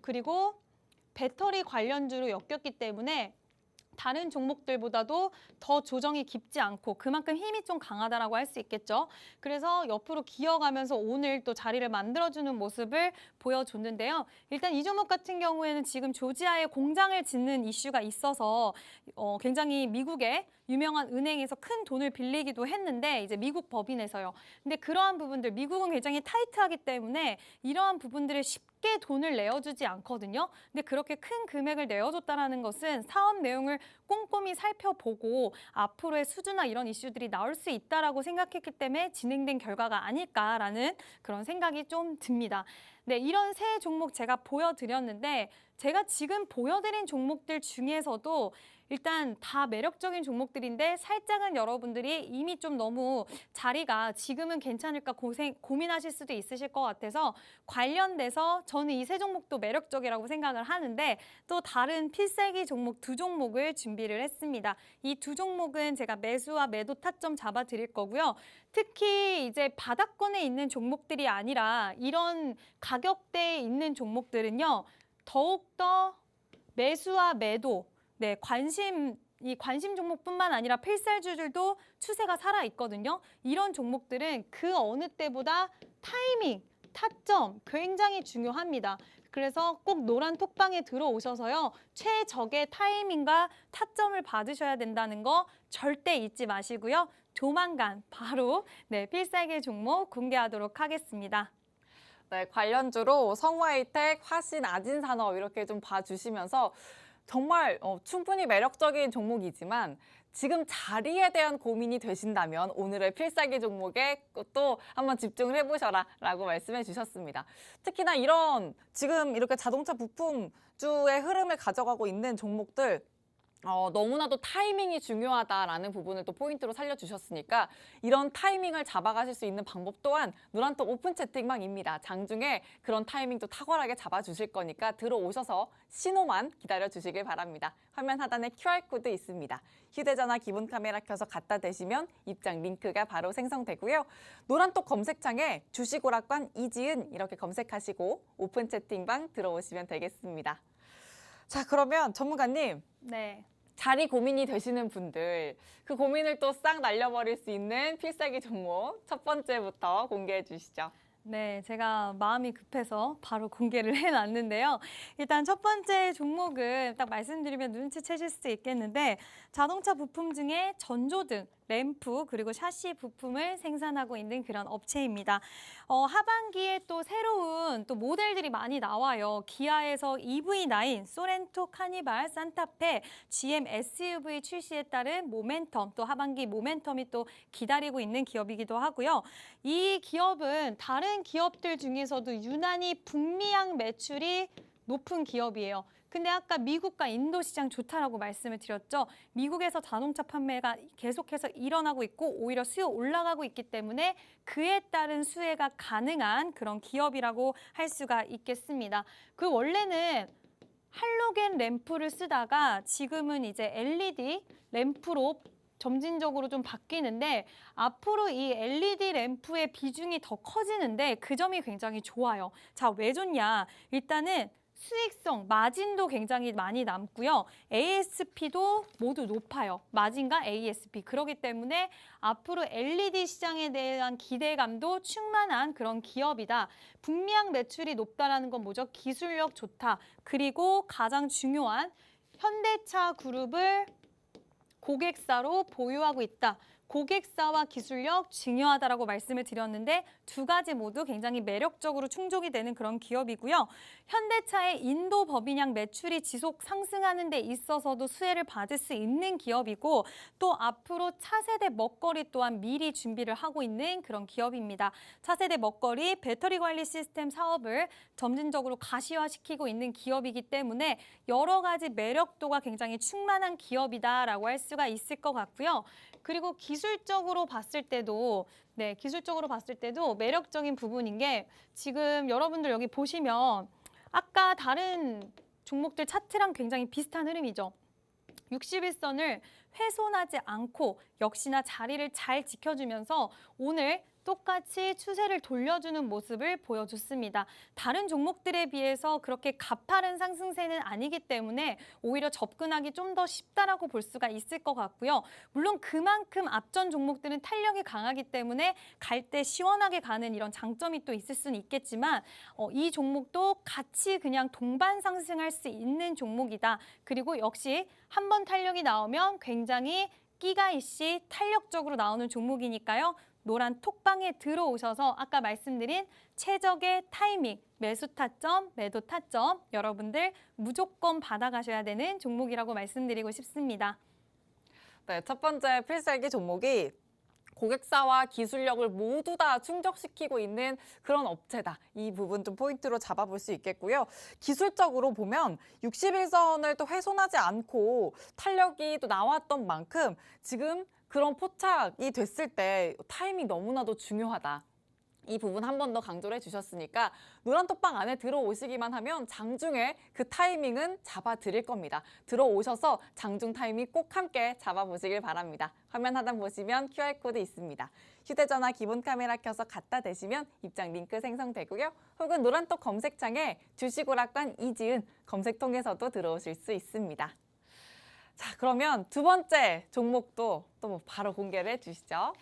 그리고 배터리 관련주로 엮였기 때문에 다른 종목들보다도 더 조정이 깊지 않고 그만큼 힘이 좀 강하다라고 할 수 있겠죠. 그래서 옆으로 기어가면서 오늘 또 자리를 만들어주는 모습을 보여줬는데요. 일단 이 종목 같은 경우에는 지금 조지아에 공장을 짓는 이슈가 있어서 굉장히 미국의 유명한 은행에서 큰 돈을 빌리기도 했는데 이제 미국 법인에서요. 근데 그러한 부분들 미국은 굉장히 타이트하기 때문에 이러한 부분들을 쉽게 돈을 내어주지 않거든요. 근데 그렇게 큰 금액을 내어줬다라는 것은 사업 내용을 꼼꼼히 살펴보고 앞으로의 수주나 이런 이슈들이 나올 수 있다라고 생각했기 때문에 진행된 결과가 아닐까라는 그런 생각이 좀 듭니다. 네, 이런 세 종목 제가 보여드렸는데 제가 지금 보여드린 종목들 중에서도 일단 다 매력적인 종목들인데 살짝은 여러분들이 이미 좀 너무 자리가 지금은 괜찮을까 고민하실 수도 있으실 것 같아서 관련돼서 저는 이 세 종목도 매력적이라고 생각을 하는데 또 다른 필살기 종목 두 종목을 준비를 했습니다. 이 두 종목은 제가 매수와 매도 타점 잡아 드릴 거고요. 특히 이제 바닥권에 있는 종목들이 아니라 이런 가격대에 있는 종목들은요. 더욱더 매수와 매도 네, 이 관심 종목뿐만 아니라 필살주들도 추세가 살아 있거든요. 이런 종목들은 그 어느 때보다 타이밍, 타점 굉장히 중요합니다. 그래서 꼭 노란 톡방에 들어오셔서요. 최적의 타이밍과 타점을 받으셔야 된다는 거 절대 잊지 마시고요. 조만간 바로 네, 필살기 종목 공개하도록 하겠습니다. 네, 관련주로 성화이텍, 화신, 아진산업 이렇게 좀 봐주시면서 정말 충분히 매력적인 종목이지만 지금 자리에 대한 고민이 되신다면 오늘의 필살기 종목에 또 한번 집중을 해보셔라 라고 말씀해 주셨습니다. 특히나 이런 지금 이렇게 자동차 부품주의 흐름을 가져가고 있는 종목들 너무나도 타이밍이 중요하다라는 부분을 또 포인트로 살려주셨으니까 이런 타이밍을 잡아가실 수 있는 방법 또한 노란톡 오픈 채팅방입니다. 장중에 그런 타이밍도 탁월하게 잡아주실 거니까 들어오셔서 신호만 기다려주시길 바랍니다. 화면 하단에 QR코드 있습니다. 휴대전화 기본 카메라 켜서 갖다 대시면 입장 링크가 바로 생성되고요. 노란톡 검색창에 주식오락관 이지은 이렇게 검색하시고 오픈 채팅방 들어오시면 되겠습니다. 자, 그러면 전문가님. 네. 자리 고민이 되시는 분들 그 고민을 또 싹 날려버릴 수 있는 필살기 종목 첫 번째부터 공개해 주시죠. 네, 제가 마음이 급해서 바로 공개를 해놨는데요. 일단 첫 번째 종목은 딱 말씀드리면 눈치채실 수 있겠는데 자동차 부품 중에 전조등, 램프 그리고 샤시 부품을 생산하고 있는 그런 업체입니다. 하반기에 또 새로운 또 모델들이 많이 나와요. 기아에서 EV9, 소렌토, 카니발, 산타페, GM SUV 출시에 따른 모멘텀, 또 하반기 모멘텀이 또 기다리고 있는 기업이기도 하고요. 이 기업은 다른 기업들 중에서도 유난히 북미향 매출이 높은 기업이에요. 근데 아까 미국과 인도 시장 좋다라고 말씀을 드렸죠. 미국에서 자동차 판매가 계속해서 일어나고 있고 오히려 수요 올라가고 있기 때문에 그에 따른 수혜가 가능한 그런 기업이라고 할 수가 있겠습니다. 그 원래는 할로겐 램프를 쓰다가 지금은 이제 LED 램프로 점진적으로 좀 바뀌는데 앞으로 이 LED 램프의 비중이 더 커지는데 그 점이 굉장히 좋아요. 자, 왜 좋냐? 일단은 수익성, 마진도 굉장히 많이 남고요. ASP도 모두 높아요. 마진과 ASP. 그렇기 때문에 앞으로 LED 시장에 대한 기대감도 충만한 그런 기업이다. 북미향 매출이 높다라는 건 뭐죠? 기술력 좋다. 그리고 가장 중요한 현대차 그룹을 고객사로 보유하고 있다. 고객사와 기술력 중요하다라고 말씀을 드렸는데 두 가지 모두 굉장히 매력적으로 충족이 되는 그런 기업이고요. 현대차의 인도 법인양 매출이 지속 상승하는 데 있어서도 수혜를 받을 수 있는 기업이고 또 앞으로 차세대 먹거리 또한 미리 준비를 하고 있는 그런 기업입니다. 차세대 먹거리 배터리 관리 시스템 사업을 점진적으로 가시화시키고 있는 기업이기 때문에 여러 가지 매력도가 굉장히 충만한 기업이다라고 할 수가 있을 것 같고요. 그리고 기술적으로 봤을 때도 기술적으로 봤을 때도 매력적인 부분인 게 지금 여러분들 여기 보시면 아까 다른 종목들 차트랑 굉장히 비슷한 흐름이죠. 61선을 훼손하지 않고 역시나 자리를 잘 지켜주면서 오늘 똑같이 추세를 돌려주는 모습을 보여줬습니다. 다른 종목들에 비해서 그렇게 가파른 상승세는 아니기 때문에 오히려 접근하기 좀 더 쉽다라고 볼 수가 있을 것 같고요. 물론 그만큼 앞전 종목들은 탄력이 강하기 때문에 갈 때 시원하게 가는 이런 장점이 또 있을 수는 있겠지만 이 종목도 같이 그냥 동반 상승할 수 있는 종목이다. 그리고 역시 한번 탄력이 나오면 굉장히 끼가 있이 탄력적으로 나오는 종목이니까요. 노란 톡방에 들어오셔서 아까 말씀드린 최적의 타이밍, 매수 타점, 매도 타점 여러분들 무조건 받아가셔야 되는 종목이라고 말씀드리고 싶습니다. 네, 첫 번째 필살기 종목이 고객사와 기술력을 모두 다 충족시키고 있는 그런 업체다. 이 부분 좀 포인트로 잡아볼 수 있겠고요. 기술적으로 보면 61선을 또 훼손하지 않고 탄력이 또 나왔던 만큼 지금 그런 포착이 됐을 때 타이밍 너무나도 중요하다. 이 부분 한 번 더 강조를 해주셨으니까 노란 톡방 안에 들어오시기만 하면 장중에 그 타이밍은 잡아드릴 겁니다. 들어오셔서 장중 타이밍 꼭 함께 잡아보시길 바랍니다. 화면 하단 보시면 QR코드 있습니다. 휴대전화 기본 카메라 켜서 갖다 대시면 입장 링크 생성되고요. 혹은 노란 톡 검색창에 주식오락관 이지은 검색 통해서도 들어오실 수 있습니다. 자, 그러면 두 번째 종목도 또 바로 공개를 해주시죠.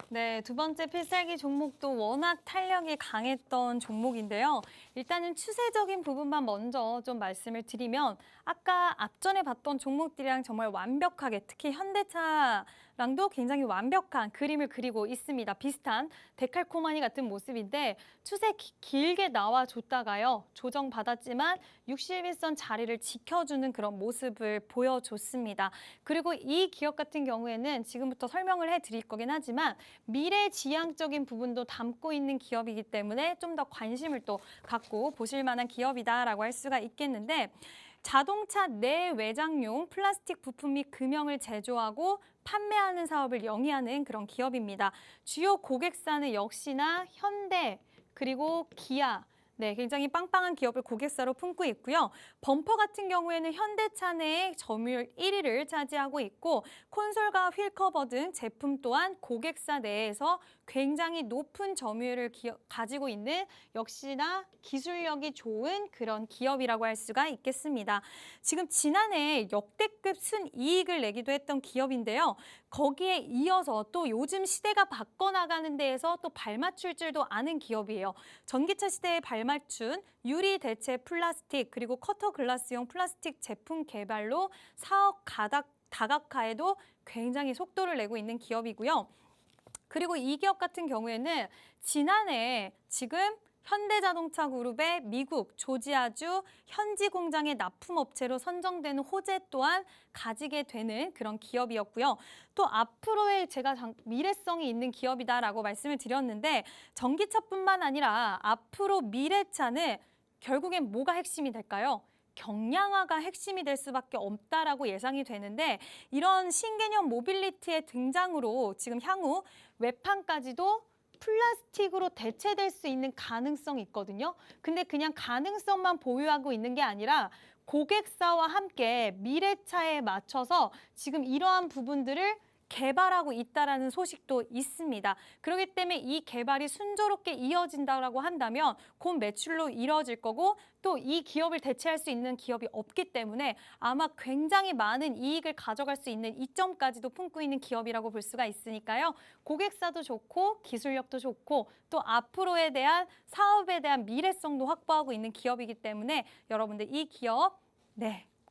네, 두 번째 필살기 종목도 워낙 탄력이 강했던 종목인데요. 일단은 추세적인 부분만 먼저 좀 말씀을 드리면 아까 앞전에 봤던 종목들이랑 정말 완벽하게 특히 현대차랑도 굉장히 완벽한 그림을 그리고 있습니다. 비슷한 데칼코마니 같은 모습인데 추세 길게 나와줬다가요. 조정받았지만 61선 자리를 지켜주는 그런 모습을 보여줬습니다. 그리고 이 기업 같은 경우에는 지금부터 설명을 해드릴 거긴 하지만 미래지향적인 부분도 담고 있는 기업이기 때문에 좀 더 관심을 또 갖고 보실 만한 기업이다라고 할 수가 있겠는데 자동차 내외장용 플라스틱 부품 및 금형을 제조하고 판매하는 사업을 영위하는 그런 기업입니다. 주요 고객사는 역시나 현대 그리고 기아 굉장히 빵빵한 기업을 고객사로 품고 있고요. 범퍼 같은 경우에는 현대차 내의 점유율 1위를 차지하고 있고 콘솔과 휠 커버 등 제품 또한 고객사 내에서 굉장히 높은 점유율을 가지고 있는 역시나 기술력이 좋은 그런 기업이라고 할 수가 있겠습니다. 지금 지난해 역대급 순이익을 내기도 했던 기업인데요. 거기에 이어서 또 요즘 시대가 바꿔나가는 데에서 또 발맞출 줄도 아는 기업이에요. 전기차 시대에 발맞춘 유리 대체 플라스틱 그리고 커터 글라스용 플라스틱 제품 개발로 사업 다각화에도 굉장히 속도를 내고 있는 기업이고요. 그리고 이 기업 같은 경우에는 지난해 지금 현대자동차 그룹의 미국 조지아주 현지 공장의 납품업체로 선정되는 호재 또한 가지게 되는 그런 기업이었고요. 또 앞으로의 제가 미래성이 있는 기업이다라고 말씀을 드렸는데 전기차뿐만 아니라 앞으로 미래차는 결국엔 뭐가 핵심이 될까요? 경량화가 핵심이 될 수밖에 없다라고 예상이 되는데 이런 신개념 모빌리티의 등장으로 지금 향후 외판까지도 플라스틱으로 대체될 수 있는 가능성이 있거든요. 근데 그냥 가능성만 보유하고 있는 게 아니라 고객사와 함께 미래차에 맞춰서 지금 이러한 부분들을 개발하고 있다라는 소식도 있습니다. 그렇기 때문에 이 개발이 순조롭게 이어진다고 한다면 곧 매출로 이뤄질 거고 또 이 기업을 대체할 수 있는 기업이 없기 때문에 아마 굉장히 많은 이익을 가져갈 수 있는 이점까지도 품고 있는 기업이라고 볼 수가 있으니까요. 고객사도 좋고 기술력도 좋고 또 앞으로에 대한 사업에 대한 미래성도 확보하고 있는 기업이기 때문에 여러분들 이 기업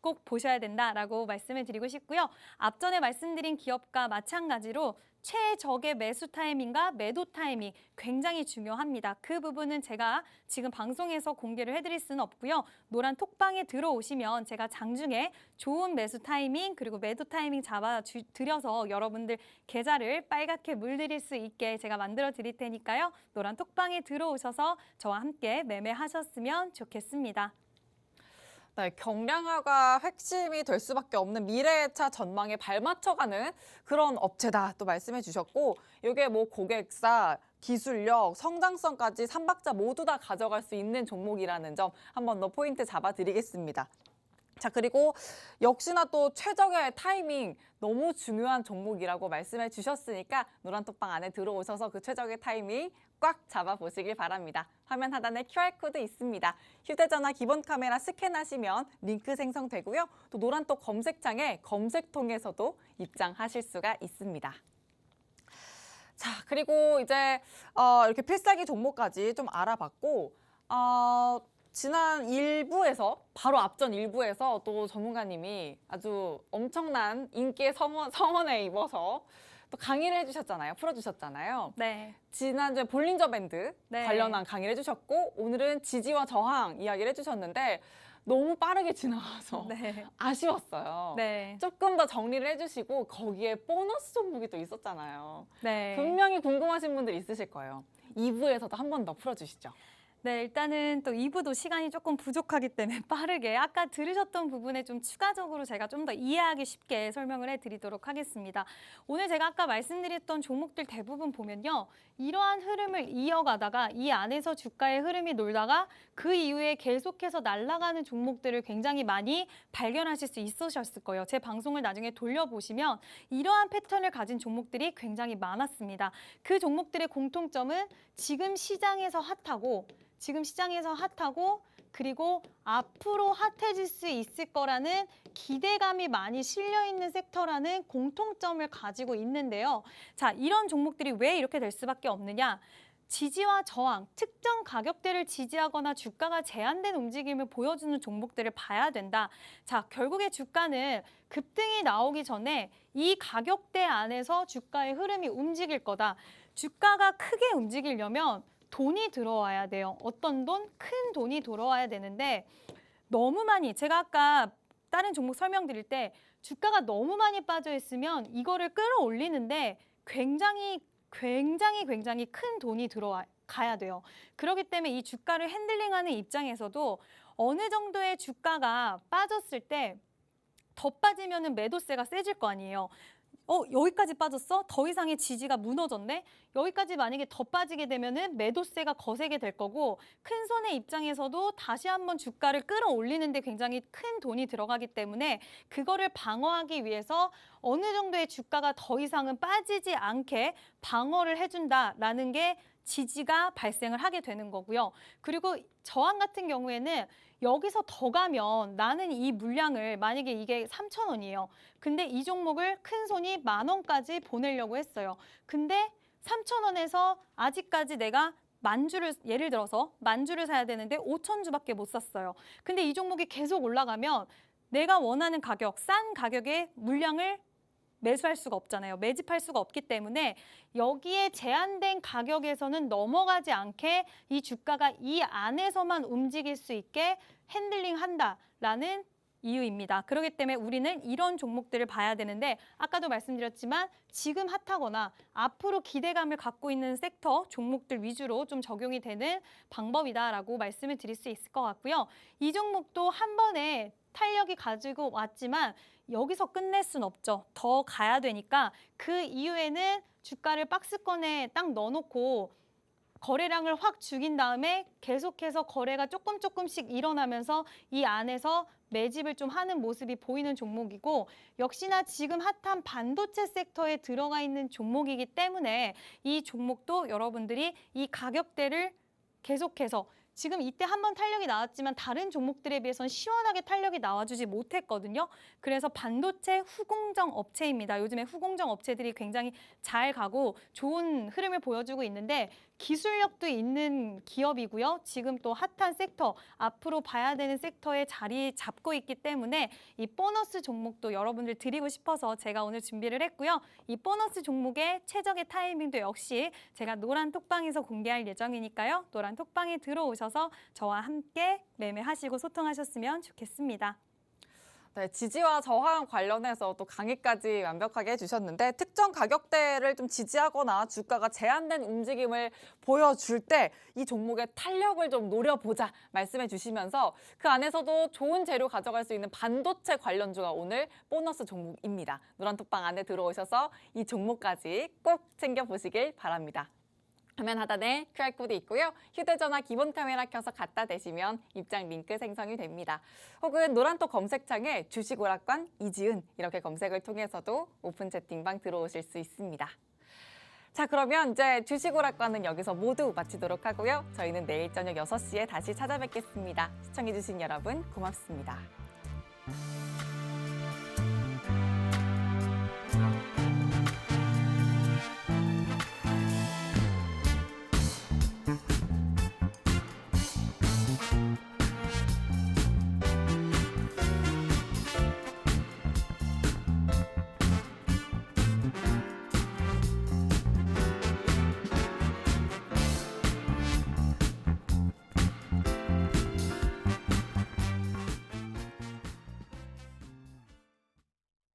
꼭 보셔야 된다라고 말씀을 드리고 싶고요. 앞전에 말씀드린 기업과 마찬가지로 최적의 매수 타이밍과 매도 타이밍 굉장히 중요합니다. 그 부분은 제가 지금 방송에서 공개를 해드릴 수는 없고요. 노란 톡방에 들어오시면 제가 장중에 좋은 매수 타이밍 그리고 매도 타이밍 잡아드려서 여러분들 계좌를 빨갛게 물들일 수 있게 제가 만들어 드릴 테니까요. 노란 톡방에 들어오셔서 저와 함께 매매하셨으면 좋겠습니다. 네, 경량화가 핵심이 될 수밖에 없는 미래차 전망에 발맞춰가는 그런 업체다 또 말씀해 주셨고, 이게 뭐 고객사, 기술력, 성장성까지 3박자 모두 다 가져갈 수 있는 종목이라는 점 한 번 더 포인트 잡아드리겠습니다. 자, 그리고 역시나 또 최적의 타이밍 너무 중요한 종목이라고 말씀해 주셨으니까 노란톡방 안에 들어오셔서 그 최적의 타이밍 꽉 잡아보시길 바랍니다. 화면 하단에 QR코드 있습니다. 휴대전화 기본 카메라 스캔하시면 링크 생성되고요. 또 노란톡 검색창에 검색통에서도 입장하실 수가 있습니다. 자, 그리고 이제 이렇게 필살기 종목까지 좀 알아봤고, 지난 1부에서 바로 앞전 1부에서 또 전문가님이 아주 엄청난 인기의 성원에 입어서 또 강의를 해주셨잖아요. 풀어주셨잖아요. 네. 지난주에 볼린저 밴드 네. 관련한 강의를 해주셨고, 오늘은 지지와 저항 이야기를 해주셨는데 너무 빠르게 지나가서 네. 아쉬웠어요. 네. 조금 더 정리를 해주시고 거기에 보너스 종목이 또 있었잖아요. 네. 분명히 궁금하신 분들 있으실 거예요. 2부에서도 한 번 더 풀어주시죠. 네, 일단은 또 2부도 시간이 조금 부족하기 때문에 빠르게 아까 들으셨던 부분에 좀 추가적으로 제가 좀 더 이해하기 쉽게 설명을 해드리도록 하겠습니다. 오늘 제가 아까 말씀드렸던 종목들 대부분 보면요. 이러한 흐름을 이어가다가 이 안에서 주가의 흐름이 놀다가 그 이후에 계속해서 날아가는 종목들을 굉장히 많이 발견하실 수 있으셨을 거예요. 제 방송을 나중에 돌려보시면 이러한 패턴을 가진 종목들이 굉장히 많았습니다. 그 종목들의 공통점은 지금 시장에서 핫하고 그리고 앞으로 핫해질 수 있을 거라는 기대감이 많이 실려 있는 섹터라는 공통점을 가지고 있는데요. 자, 이런 종목들이 왜 이렇게 될 수밖에 없느냐? 지지와 저항, 특정 가격대를 지지하거나 주가가 제한된 움직임을 보여주는 종목들을 봐야 된다. 자, 결국에 주가는 급등이 나오기 전에 이 가격대 안에서 주가의 흐름이 움직일 거다. 주가가 크게 움직이려면 돈이 들어와야 돼요. 어떤 돈? 큰 돈이 들어와야 되는데 너무 많이, 제가 아까 다른 종목 설명드릴 때 주가가 너무 많이 빠져 있으면 이거를 끌어올리는데 굉장히 큰 돈이 들어가야 돼요. 그렇기 때문에 이 주가를 핸들링하는 입장에서도 어느 정도의 주가가 빠졌을 때 더 빠지면은 매도세가 세질 거 아니에요. 여기까지 빠졌어? 더 이상의 지지가 무너졌네? 여기까지 만약에 더 빠지게 되면은 매도세가 거세게 될 거고, 큰 손의 입장에서도 다시 한번 주가를 끌어올리는데 굉장히 큰 돈이 들어가기 때문에 그거를 방어하기 위해서 어느 정도의 주가가 더 이상은 빠지지 않게 방어를 해준다라는 게 지지가 발생을 하게 되는 거고요. 그리고 저항 같은 경우에는 여기서 더 가면 나는 이 물량을, 만약에 이게 3,000원이에요. 근데 이 종목을 큰 손이 10,000원까지 보내려고 했어요. 근데 3,000원에서 아직까지 내가 예를 들어서 만주를 사야 되는데 5,000주밖에 못 샀어요. 근데 이 종목이 계속 올라가면 내가 원하는 가격, 싼 가격에 물량을 매수할 수가 없잖아요. 매집할 수가 없기 때문에 여기에 제한된 가격에서는 넘어가지 않게 이 주가가 이 안에서만 움직일 수 있게 핸들링한다라는 이유입니다. 그렇기 때문에 우리는 이런 종목들을 봐야 되는데, 아까도 말씀드렸지만 지금 핫하거나 앞으로 기대감을 갖고 있는 섹터 종목들 위주로 좀 적용이 되는 방법이다라고 말씀을 드릴 수 있을 것 같고요. 이 종목도 한 번에 탄력이 가지고 왔지만 여기서 끝낼 순 없죠. 더 가야 되니까 그 이후에는 주가를 박스권에 딱 넣어놓고 거래량을 확 죽인 다음에 계속해서 거래가 조금씩 일어나면서 이 안에서 매집을 좀 하는 모습이 보이는 종목이고, 역시나 지금 핫한 반도체 섹터에 들어가 있는 종목이기 때문에 이 종목도 여러분들이 이 가격대를 계속해서, 지금 이때 한번 탄력이 나왔지만 다른 종목들에 비해서는 시원하게 탄력이 나와주지 못했거든요. 그래서 반도체 후공정 업체입니다. 요즘에 후공정 업체들이 굉장히 잘 가고 좋은 흐름을 보여주고 있는데, 기술력도 있는 기업이고요. 지금 또 핫한 섹터, 앞으로 봐야 되는 섹터에 자리 잡고 있기 때문에 이 보너스 종목도 여러분들 드리고 싶어서 제가 오늘 준비를 했고요. 이 보너스 종목의 최적의 타이밍도 역시 제가 노란 톡방에서 공개할 예정이니까요. 노란 톡방에 들어오셔서 저와 함께 매매하시고 소통하셨으면 좋겠습니다. 네, 지지와 저항 관련해서 또 강의까지 완벽하게 해주셨는데 특정 가격대를 좀 지지하거나 주가가 제한된 움직임을 보여줄 때 이 종목의 탄력을 좀 노려보자 말씀해 주시면서 그 안에서도 좋은 재료 가져갈 수 있는 반도체 관련주가 오늘 보너스 종목입니다. 노란톡방 안에 들어오셔서 이 종목까지 꼭 챙겨보시길 바랍니다. 화면 하단에 QR코드 있고요. 휴대전화 기본 카메라 켜서 갖다 대시면 입장 링크 생성이 됩니다. 혹은 노란톡 검색창에 주식오락관 이지은 이렇게 검색을 통해서도 오픈 채팅방 들어오실 수 있습니다. 자, 그러면 이제 주식오락관은 여기서 모두 마치도록 하고요. 저희는 내일 저녁 6시에 다시 찾아뵙겠습니다. 시청해주신 여러분 고맙습니다.